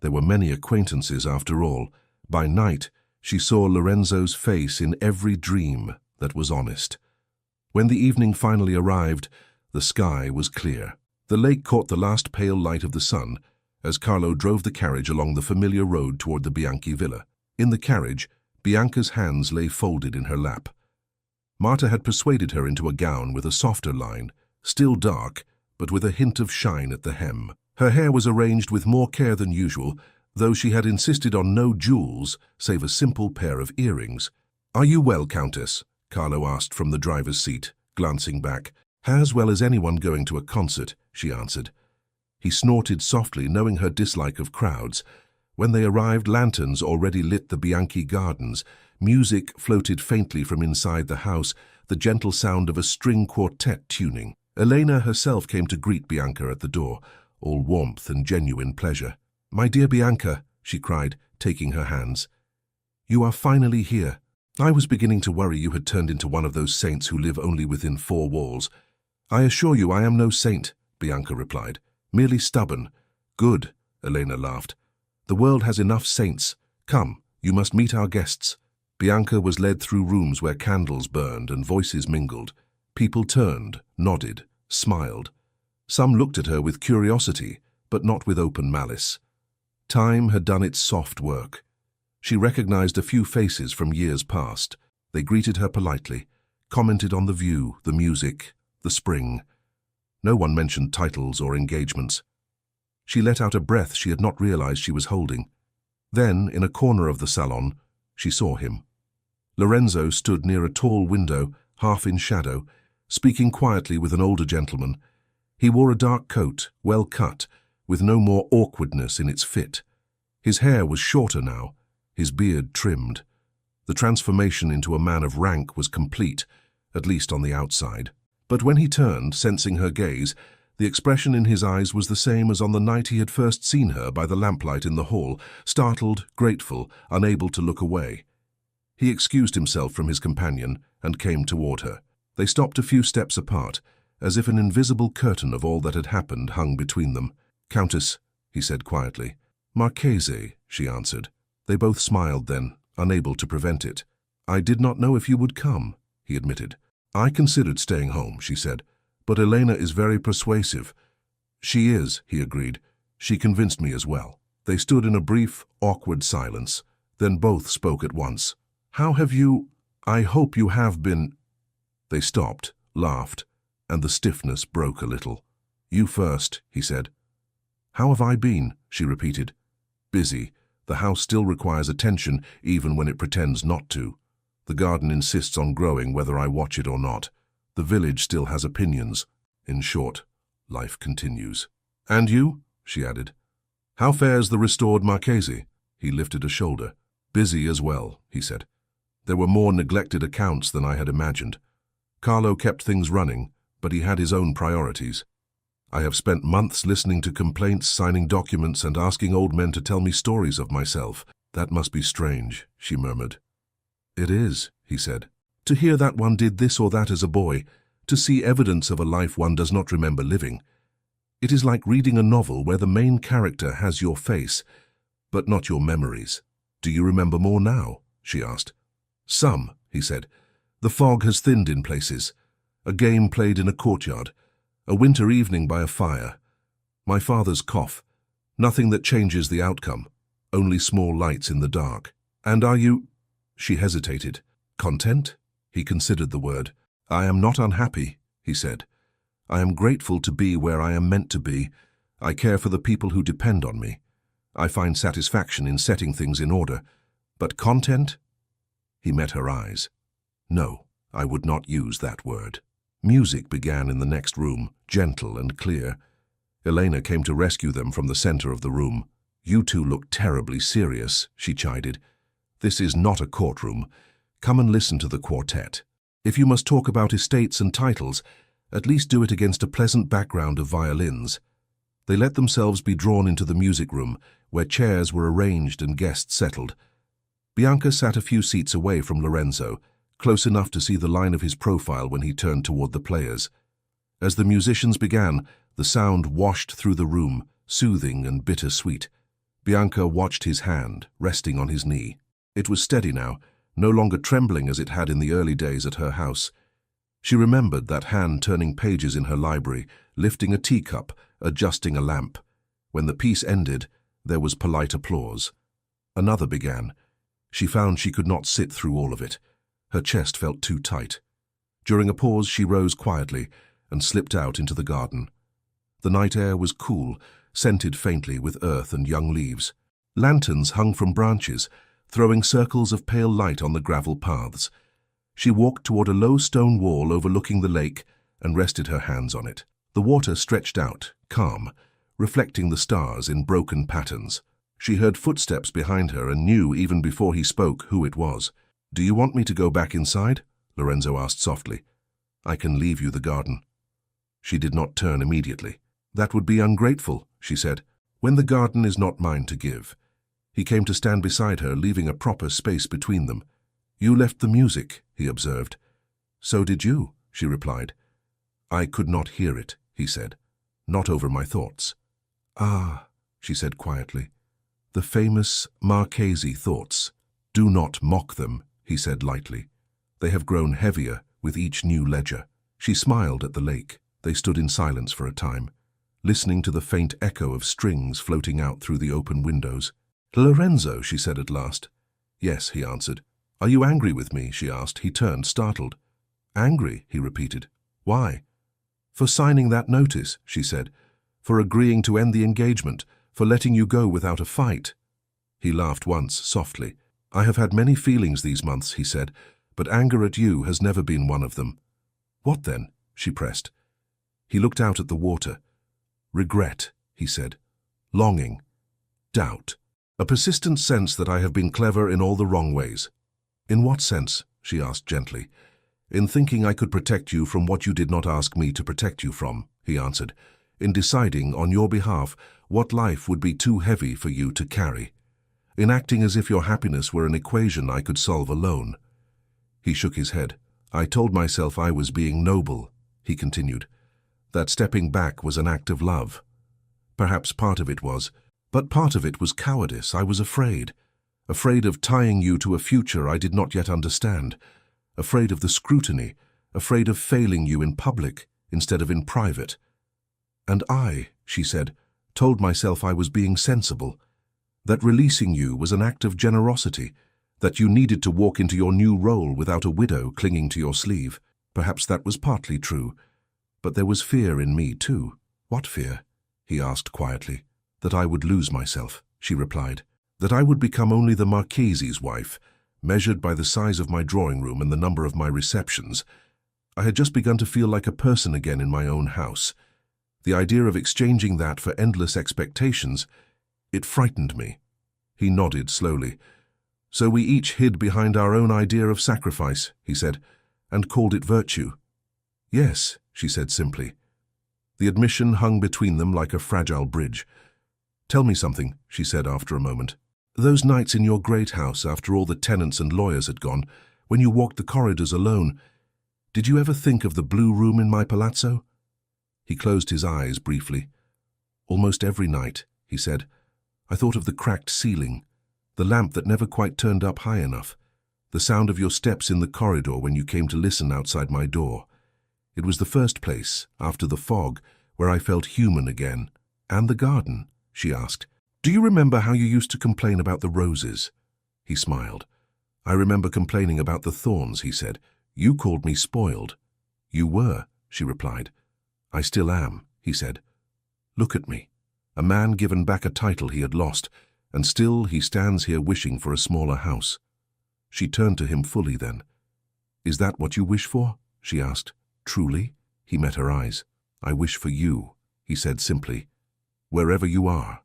There were many acquaintances after all. By night, she saw Lorenzo's face in every dream that was honest. When the evening finally arrived, the sky was clear. The lake caught the last pale light of the sun as Carlo drove the carriage along the familiar road toward the Bianchi villa. In the carriage, Bianca's hands lay folded in her lap. Marta had persuaded her into a gown with a softer line, still dark, but with a hint of shine at the hem. Her hair was arranged with more care than usual, though she had insisted on no jewels save a simple pair of earrings. "Are you well, Countess?" Carlo asked from the driver's seat, glancing back. "As well as anyone going to a concert," she answered. He snorted softly, knowing her dislike of crowds. When they arrived, lanterns already lit the Bianchi gardens. Music floated faintly from inside the house, the gentle sound of a string quartet tuning. Elena herself came to greet Bianca at the door, all warmth and genuine pleasure. "My dear Bianca," she cried, taking her hands. "You are finally here. I was beginning to worry you had turned into one of those saints who live only within four walls." "I assure you I am no saint," Bianca replied. "Merely stubborn." "Good," Elena laughed. "The world has enough saints. Come, you must meet our guests." Bianca was led through rooms where candles burned and voices mingled. People turned, nodded, smiled. Some looked at her with curiosity, but not with open malice. Time had done its soft work. She recognized a few faces from years past. They greeted her politely, commented on the view, the music, the spring. No one mentioned titles or engagements. She let out a breath she had not realized she was holding. Then, in a corner of the salon, she saw him. Lorenzo stood near a tall window, half in shadow, speaking quietly with an older gentleman. He wore a dark coat, well cut, with no more awkwardness in its fit. His hair was shorter now, his beard trimmed. The transformation into a man of rank was complete, at least on the outside. But when he turned, sensing her gaze, the expression in his eyes was the same as on the night he had first seen her by the lamplight in the hall, startled, grateful, unable to look away. He excused himself from his companion and came toward her. They stopped a few steps apart, as if an invisible curtain of all that had happened hung between them. "Countess," he said quietly. "Marchese," she answered. They both smiled then, unable to prevent it. "I did not know if you would come," he admitted. "I considered staying home," she said, But Elena is very persuasive. She is, he agreed. She convinced me as well. They stood in a brief, awkward silence. Then both spoke at once. How have you... I hope you have been... They stopped, laughed, and the stiffness broke a little. You first, he said. How have I been? She repeated. Busy. The house still requires attention, even when it pretends not to. The garden insists on growing whether I watch it or not. The village still has opinions. In short, life continues. And you? She added. How fares the restored Marchese? He lifted a shoulder. Busy as well, he said. There were more neglected accounts than I had imagined. Carlo kept things running, but he had his own priorities. I have spent months listening to complaints, signing documents, and asking old men to tell me stories of myself. That must be strange, she murmured. It is, he said. To hear that one did this or that as a boy, to see evidence of a life one does not remember living. It is like reading a novel where the main character has your face, but not your memories. Do you remember more now? She asked. Some, he said. The fog has thinned in places. A game played in a courtyard. A winter evening by a fire. My father's cough. Nothing that changes the outcome. Only small lights in the dark. And are you... She hesitated. Content? He considered the word. I am not unhappy, he said. I am grateful to be where I am meant to be. I care for the people who depend on me. I find satisfaction in setting things in order. But content? He met her eyes. No, I would not use that word. Music began in the next room, gentle and clear. Elena came to rescue them from the center of the room. You two look terribly serious, she chided. This is not a courtroom. Come and listen to the quartet. If you must talk about estates and titles, at least do it against a pleasant background of violins. They let themselves be drawn into the music room, where chairs were arranged and guests settled. Bianca sat a few seats away from Lorenzo, close enough to see the line of his profile when he turned toward the players. As the musicians began, the sound washed through the room, soothing and bittersweet. Bianca watched his hand, resting on his knee. It was steady now, no longer trembling as it had in the early days at her house. She remembered that hand turning pages in her library, lifting a teacup, adjusting a lamp. When the piece ended, there was polite applause. Another began. She found she could not sit through all of it. Her chest felt too tight. During a pause, she rose quietly and slipped out into the garden. The night air was cool, scented faintly with earth and young leaves. Lanterns hung from branches, throwing circles of pale light on the gravel paths. She walked toward a low stone wall overlooking the lake and rested her hands on it. The water stretched out, calm, reflecting the stars in broken patterns. She heard footsteps behind her and knew, even before he spoke, who it was. Do you want me to go back inside? Lorenzo asked softly. I can leave you the garden. She did not turn immediately. That would be ungrateful, she said. When the garden is not mine to give. He came to stand beside her, leaving a proper space between them. You left the music, he observed. So did you, she replied. I could not hear it, he said. Not over my thoughts. Ah, she said quietly. The famous Marchese thoughts. Do not mock them, he said lightly. They have grown heavier with each new ledger. She smiled at the lake. They stood in silence for a time, listening to the faint echo of strings floating out through the open windows. Lorenzo, she said at last. Yes, he answered. Are you angry with me? She asked. He turned, startled. Angry, he repeated. Why? For signing that notice, she said. For agreeing to end the engagement, for letting you go without a fight. He laughed once, softly. I have had many feelings these months, he said, but anger at you has never been one of them. What then? She pressed. He looked out at the water. Regret, he said. Longing. Doubt. A persistent sense that I have been clever in all the wrong ways. In what sense? She asked gently. In thinking I could protect you from what you did not ask me to protect you from, he answered. In deciding, on your behalf, what life would be too heavy for you to carry. In acting as if your happiness were an equation I could solve alone. He shook his head. I told myself I was being noble, he continued. That stepping back was an act of love. Perhaps part of it was, but part of it was cowardice. I was afraid. Afraid of tying you to a future I did not yet understand. Afraid of the scrutiny. Afraid of failing you in public, instead of in private. And I, she said, told myself I was being sensible, that releasing you was an act of generosity, that you needed to walk into your new role without a widow clinging to your sleeve. Perhaps that was partly true, but there was fear in me too. What fear? He asked quietly. That I would lose myself, she replied. That I would become only the Marchese's wife, measured by the size of my drawing room and the number of my receptions. I had just begun to feel like a person again in my own house. The idea of exchanging that for endless expectations, it frightened me. He nodded slowly. So we each hid behind our own idea of sacrifice, he said, and called it virtue. Yes, she said simply. The admission hung between them like a fragile bridge. Tell me something, she said after a moment. Those nights in your great house after all the tenants and lawyers had gone, when you walked the corridors alone, did you ever think of the blue room in my palazzo? He closed his eyes briefly. Almost every night, he said. I thought of the cracked ceiling, the lamp that never quite turned up high enough, the sound of your steps in the corridor when you came to listen outside my door. It was the first place, after the fog, where I felt human again. And the garden, she asked. Do you remember how you used to complain about the roses? He smiled. I remember complaining about the thorns, he said. You called me spoiled. You were, she replied. I still am, he said. Look at me, a man given back a title he had lost, and still he stands here wishing for a smaller house. She turned to him fully then. Is that what you wish for? She asked. Truly? He met her eyes. I wish for you, he said simply. Wherever you are.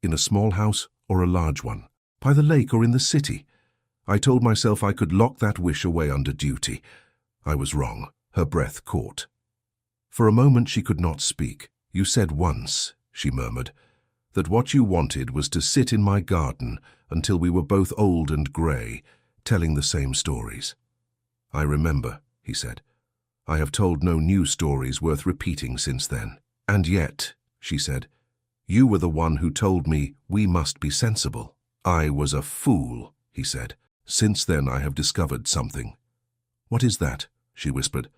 In a small house or a large one. By the lake or in the city. I told myself I could lock that wish away under duty. I was wrong. Her breath caught. For a moment she could not speak. You said once, she murmured, that what you wanted was to sit in my garden until we were both old and grey, telling the same stories. I remember, he said. I have told no new stories worth repeating since then. And yet, she said, you were the one who told me we must be sensible. I was a fool, he said. Since then I have discovered something. What is that? She whispered.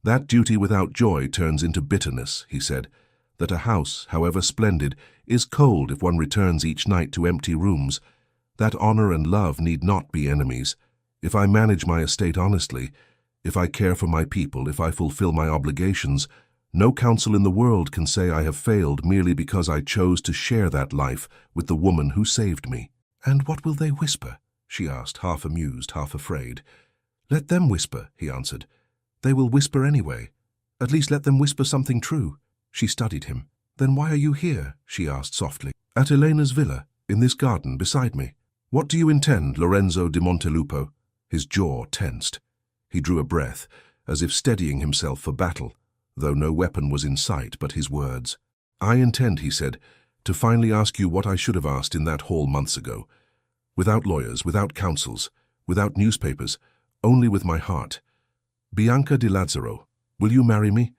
That duty without joy turns into bitterness, he said. That a house, however splendid, is cold if one returns each night to empty rooms. That honor and love need not be enemies. If I manage my estate honestly, if I care for my people, if I fulfill my obligations, no counsel in the world can say I have failed merely because I chose to share that life with the woman who saved me. And what will they whisper? She asked, half amused, half afraid. Let them whisper, he answered. They will whisper anyway. At least let them whisper something true. She studied him. Then why are you here? She asked softly. At Elena's villa, in this garden beside me. What do you intend, Lorenzo di Montelupo? His jaw tensed. He drew a breath, as if steadying himself for battle, though no weapon was in sight but his words. I intend, he said, to finally ask you what I should have asked in that hall months ago. Without lawyers, without counsels, without newspapers, only with my heart. Bianca di Lazzaro, will you marry me?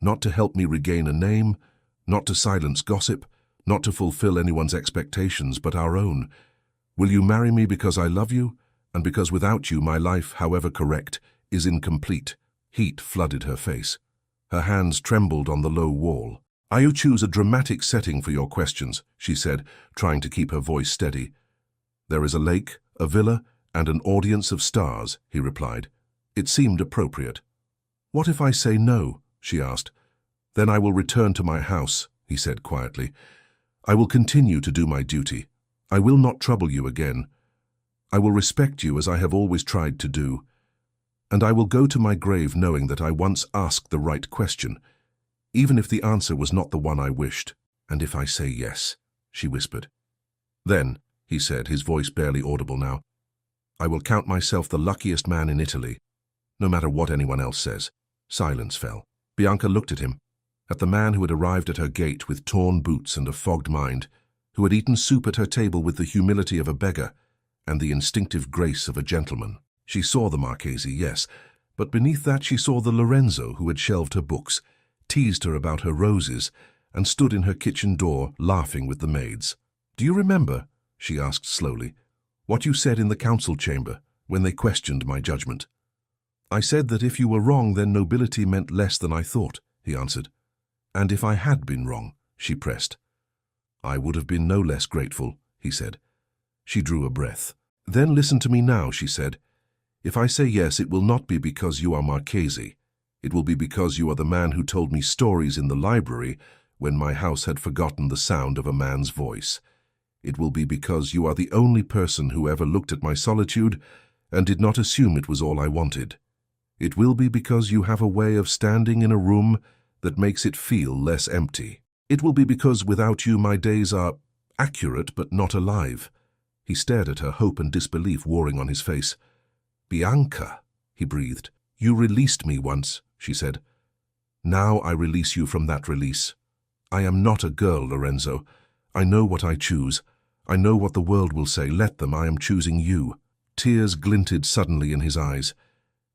Not to help me regain a name, not to silence gossip, not to fulfill anyone's expectations but our own. Will you marry me because I love you, and because without you my life, however correct, is incomplete? Heat flooded her face. Her hands trembled on the low wall. I choose a dramatic setting for your questions, she said, trying to keep her voice steady. There is a lake, a villa, and an audience of stars, he replied. It seemed appropriate. What if I say no? She asked. Then I will return to my house, he said quietly. I will continue to do my duty. I will not trouble you again. I will respect you as I have always tried to do. And I will go to my grave knowing that I once asked the right question, even if the answer was not the one I wished. And if I say yes, she whispered. Then, he said, his voice barely audible now, I will count myself the luckiest man in Italy, no matter what anyone else says. Silence fell. Bianca looked at him, at the man who had arrived at her gate with torn boots and a fogged mind, who had eaten soup at her table with the humility of a beggar and the instinctive grace of a gentleman. She saw the Marchese, yes, but beneath that she saw the Lorenzo who had shelved her books, teased her about her roses, and stood in her kitchen door laughing with the maids. Do you remember, she asked slowly, what you said in the council chamber when they questioned my judgment? I said that if you were wrong, then nobility meant less than I thought, he answered. And if I had been wrong, she pressed. I would have been no less grateful, he said. She drew a breath. Then listen to me now, she said. If I say yes, it will not be because you are Marchese. It will be because you are the man who told me stories in the library when my house had forgotten the sound of a man's voice. It will be because you are the only person who ever looked at my solitude and did not assume it was all I wanted. It will be because you have a way of standing in a room that makes it feel less empty. It will be because without you my days are accurate but not alive. He stared at her, hope and disbelief warring on his face. Bianca, he breathed. You released me once, she said. Now I release you from that release. I am not a girl, Lorenzo. I know what I choose. I know what the world will say. Let them. I am choosing you. Tears glinted suddenly in his eyes.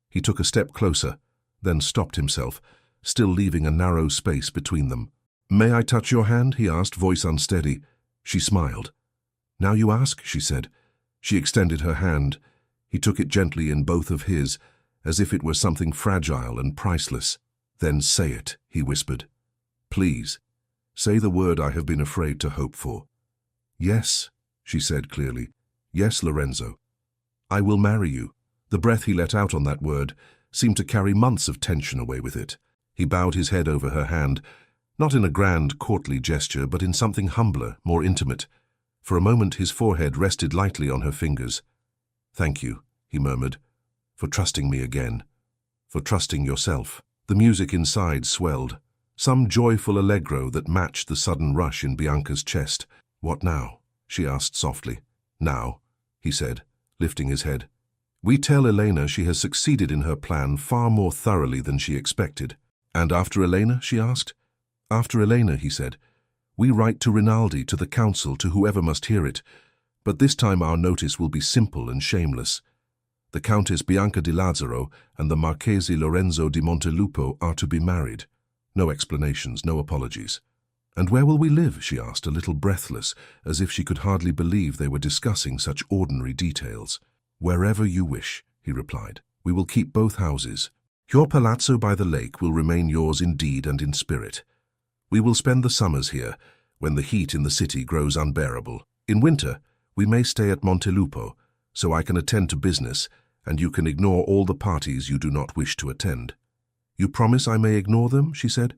He took a step closer, then stopped himself, still leaving a narrow space between them. May I touch your hand? He asked, voice unsteady. She smiled. Now you ask, she said. She extended her hand. He took it gently in both of his, as if it were something fragile and priceless. Then say it, he whispered. Please, say the word I have been afraid to hope for. Yes, she said clearly. Yes, Lorenzo. I will marry you. The breath he let out on that word seemed to carry months of tension away with it. He bowed his head over her hand, not in a grand, courtly gesture, but in something humbler, more intimate. For a moment his forehead rested lightly on her fingers. Thank you, he murmured, for trusting me again, for trusting yourself. The music inside swelled, some joyful allegro that matched the sudden rush in Bianca's chest. What now? She asked softly. Now, he said, lifting his head. We tell Elena she has succeeded in her plan far more thoroughly than she expected. And after Elena, she asked. After Elena, he said. We write to Rinaldi, to the council, to whoever must hear it. But this time our notice will be simple and shameless. The Countess Bianca di Lazzaro and the Marchese Lorenzo di Montelupo are to be married. No explanations, no apologies. And where will we live? She asked, a little breathless, as if she could hardly believe they were discussing such ordinary details. Wherever you wish, he replied. We will keep both houses. Your palazzo by the lake will remain yours in deed and in spirit. We will spend the summers here, when the heat in the city grows unbearable. In winter, we may stay at Montelupo, so I can attend to business, and you can ignore all the parties you do not wish to attend. You promise I may ignore them? She said.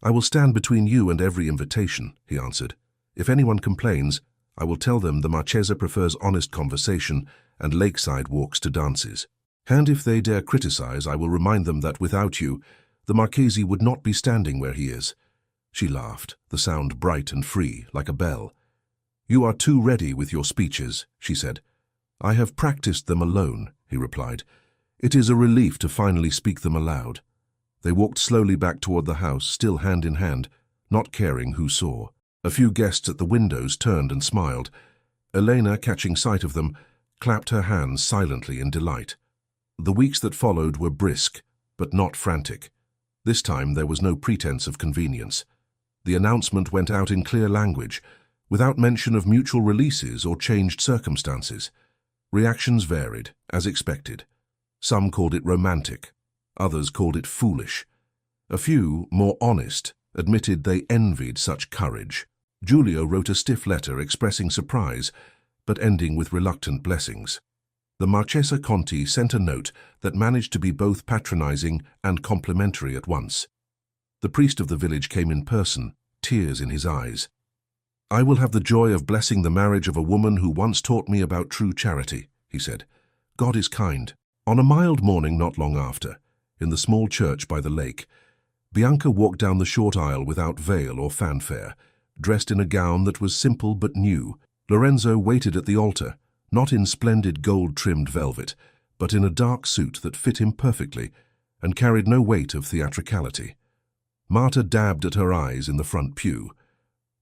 I will stand between you and every invitation, he answered. If anyone complains, I will tell them the Marchesa prefers honest conversation and lakeside walks to dances. And if they dare criticize, I will remind them that without you, the Marchese would not be standing where he is. She laughed, the sound bright and free, like a bell. You are too ready with your speeches, she said. I have practiced them alone, he replied. It is a relief to finally speak them aloud. They walked slowly back toward the house, still hand in hand, not caring who saw. A few guests at the windows turned and smiled. Elena, catching sight of them, clapped her hands silently in delight. The weeks that followed were brisk, but not frantic. This time there was no pretense of convenience. The announcement went out in clear language, without mention of mutual releases or changed circumstances. Reactions varied, as expected. Some called it romantic, others called it foolish. A few, more honest, admitted they envied such courage. Giulio wrote a stiff letter expressing surprise, but ending with reluctant blessings. The Marchesa Conti sent a note that managed to be both patronizing and complimentary at once. The priest of the village came in person, tears in his eyes. I will have the joy of blessing the marriage of a woman who once taught me about true charity, he said. God is kind. On a mild morning not long after, in the small church by the lake, Bianca walked down the short aisle without veil or fanfare, dressed in a gown that was simple but new. Lorenzo waited at the altar, not in splendid gold-trimmed velvet, but in a dark suit that fit him perfectly and carried no weight of theatricality. Marta dabbed at her eyes in the front pew.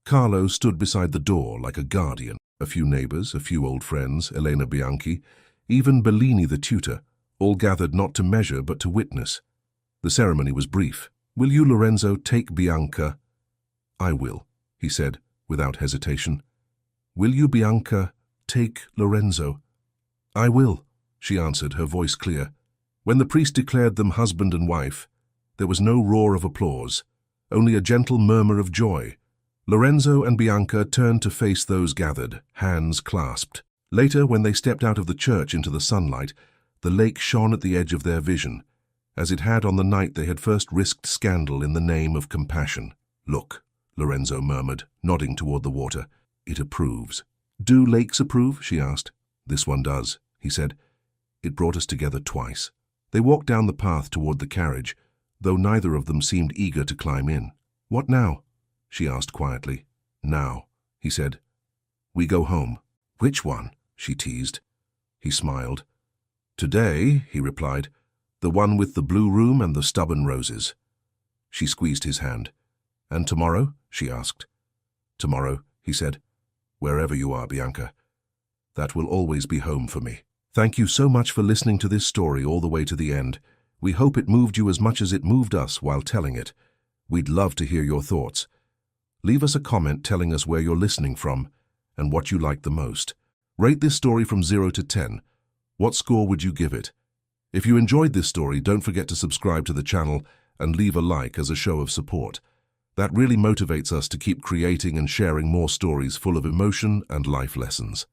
Carlo stood beside the door like a guardian. A few neighbors, a few old friends, Elena Bianchi, even Bellini the tutor, all gathered not to measure but to witness. The ceremony was brief. Will you, Lorenzo, take Bianca? I will, he said, without hesitation. Will you, Bianca, take Lorenzo? I will, she answered, her voice clear. When the priest declared them husband and wife, There was no roar of applause, only a gentle murmur of joy. Lorenzo and Bianca turned to face those gathered, hands clasped. Later, when they stepped out of the church into the sunlight, the lake shone at the edge of their vision, as it had on the night they had first risked scandal in the name of compassion. "Look," Lorenzo murmured, nodding toward the water. "It approves." "Do lakes approve?" she asked. "This one does," he said. "It brought us together twice." They walked down the path toward the carriage, though neither of them seemed eager to climb in. "What now?" she asked quietly. "Now," he said. "We go home." "Which one?" she teased. He smiled. "Today," he replied, "the one with the blue room and the stubborn roses." She squeezed his hand. "And tomorrow?" she asked. "Tomorrow," he said. "Wherever you are, Bianca. That will always be home for me." Thank you so much for listening to this story all the way to the end. We hope it moved you as much as it moved us while telling it. We'd love to hear your thoughts. Leave us a comment telling us where you're listening from and what you liked the most. Rate this story from 0 to 10. What score would you give it? If you enjoyed this story, don't forget to subscribe to the channel and leave a like as a show of support. That really motivates us to keep creating and sharing more stories full of emotion and life lessons.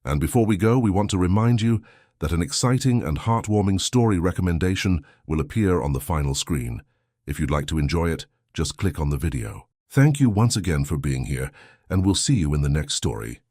And before we go, we want to remind you that an exciting and heartwarming story recommendation will appear on the final screen. If you'd like to enjoy it, just click on the video. Thank you once again for being here, and we'll see you in the next story.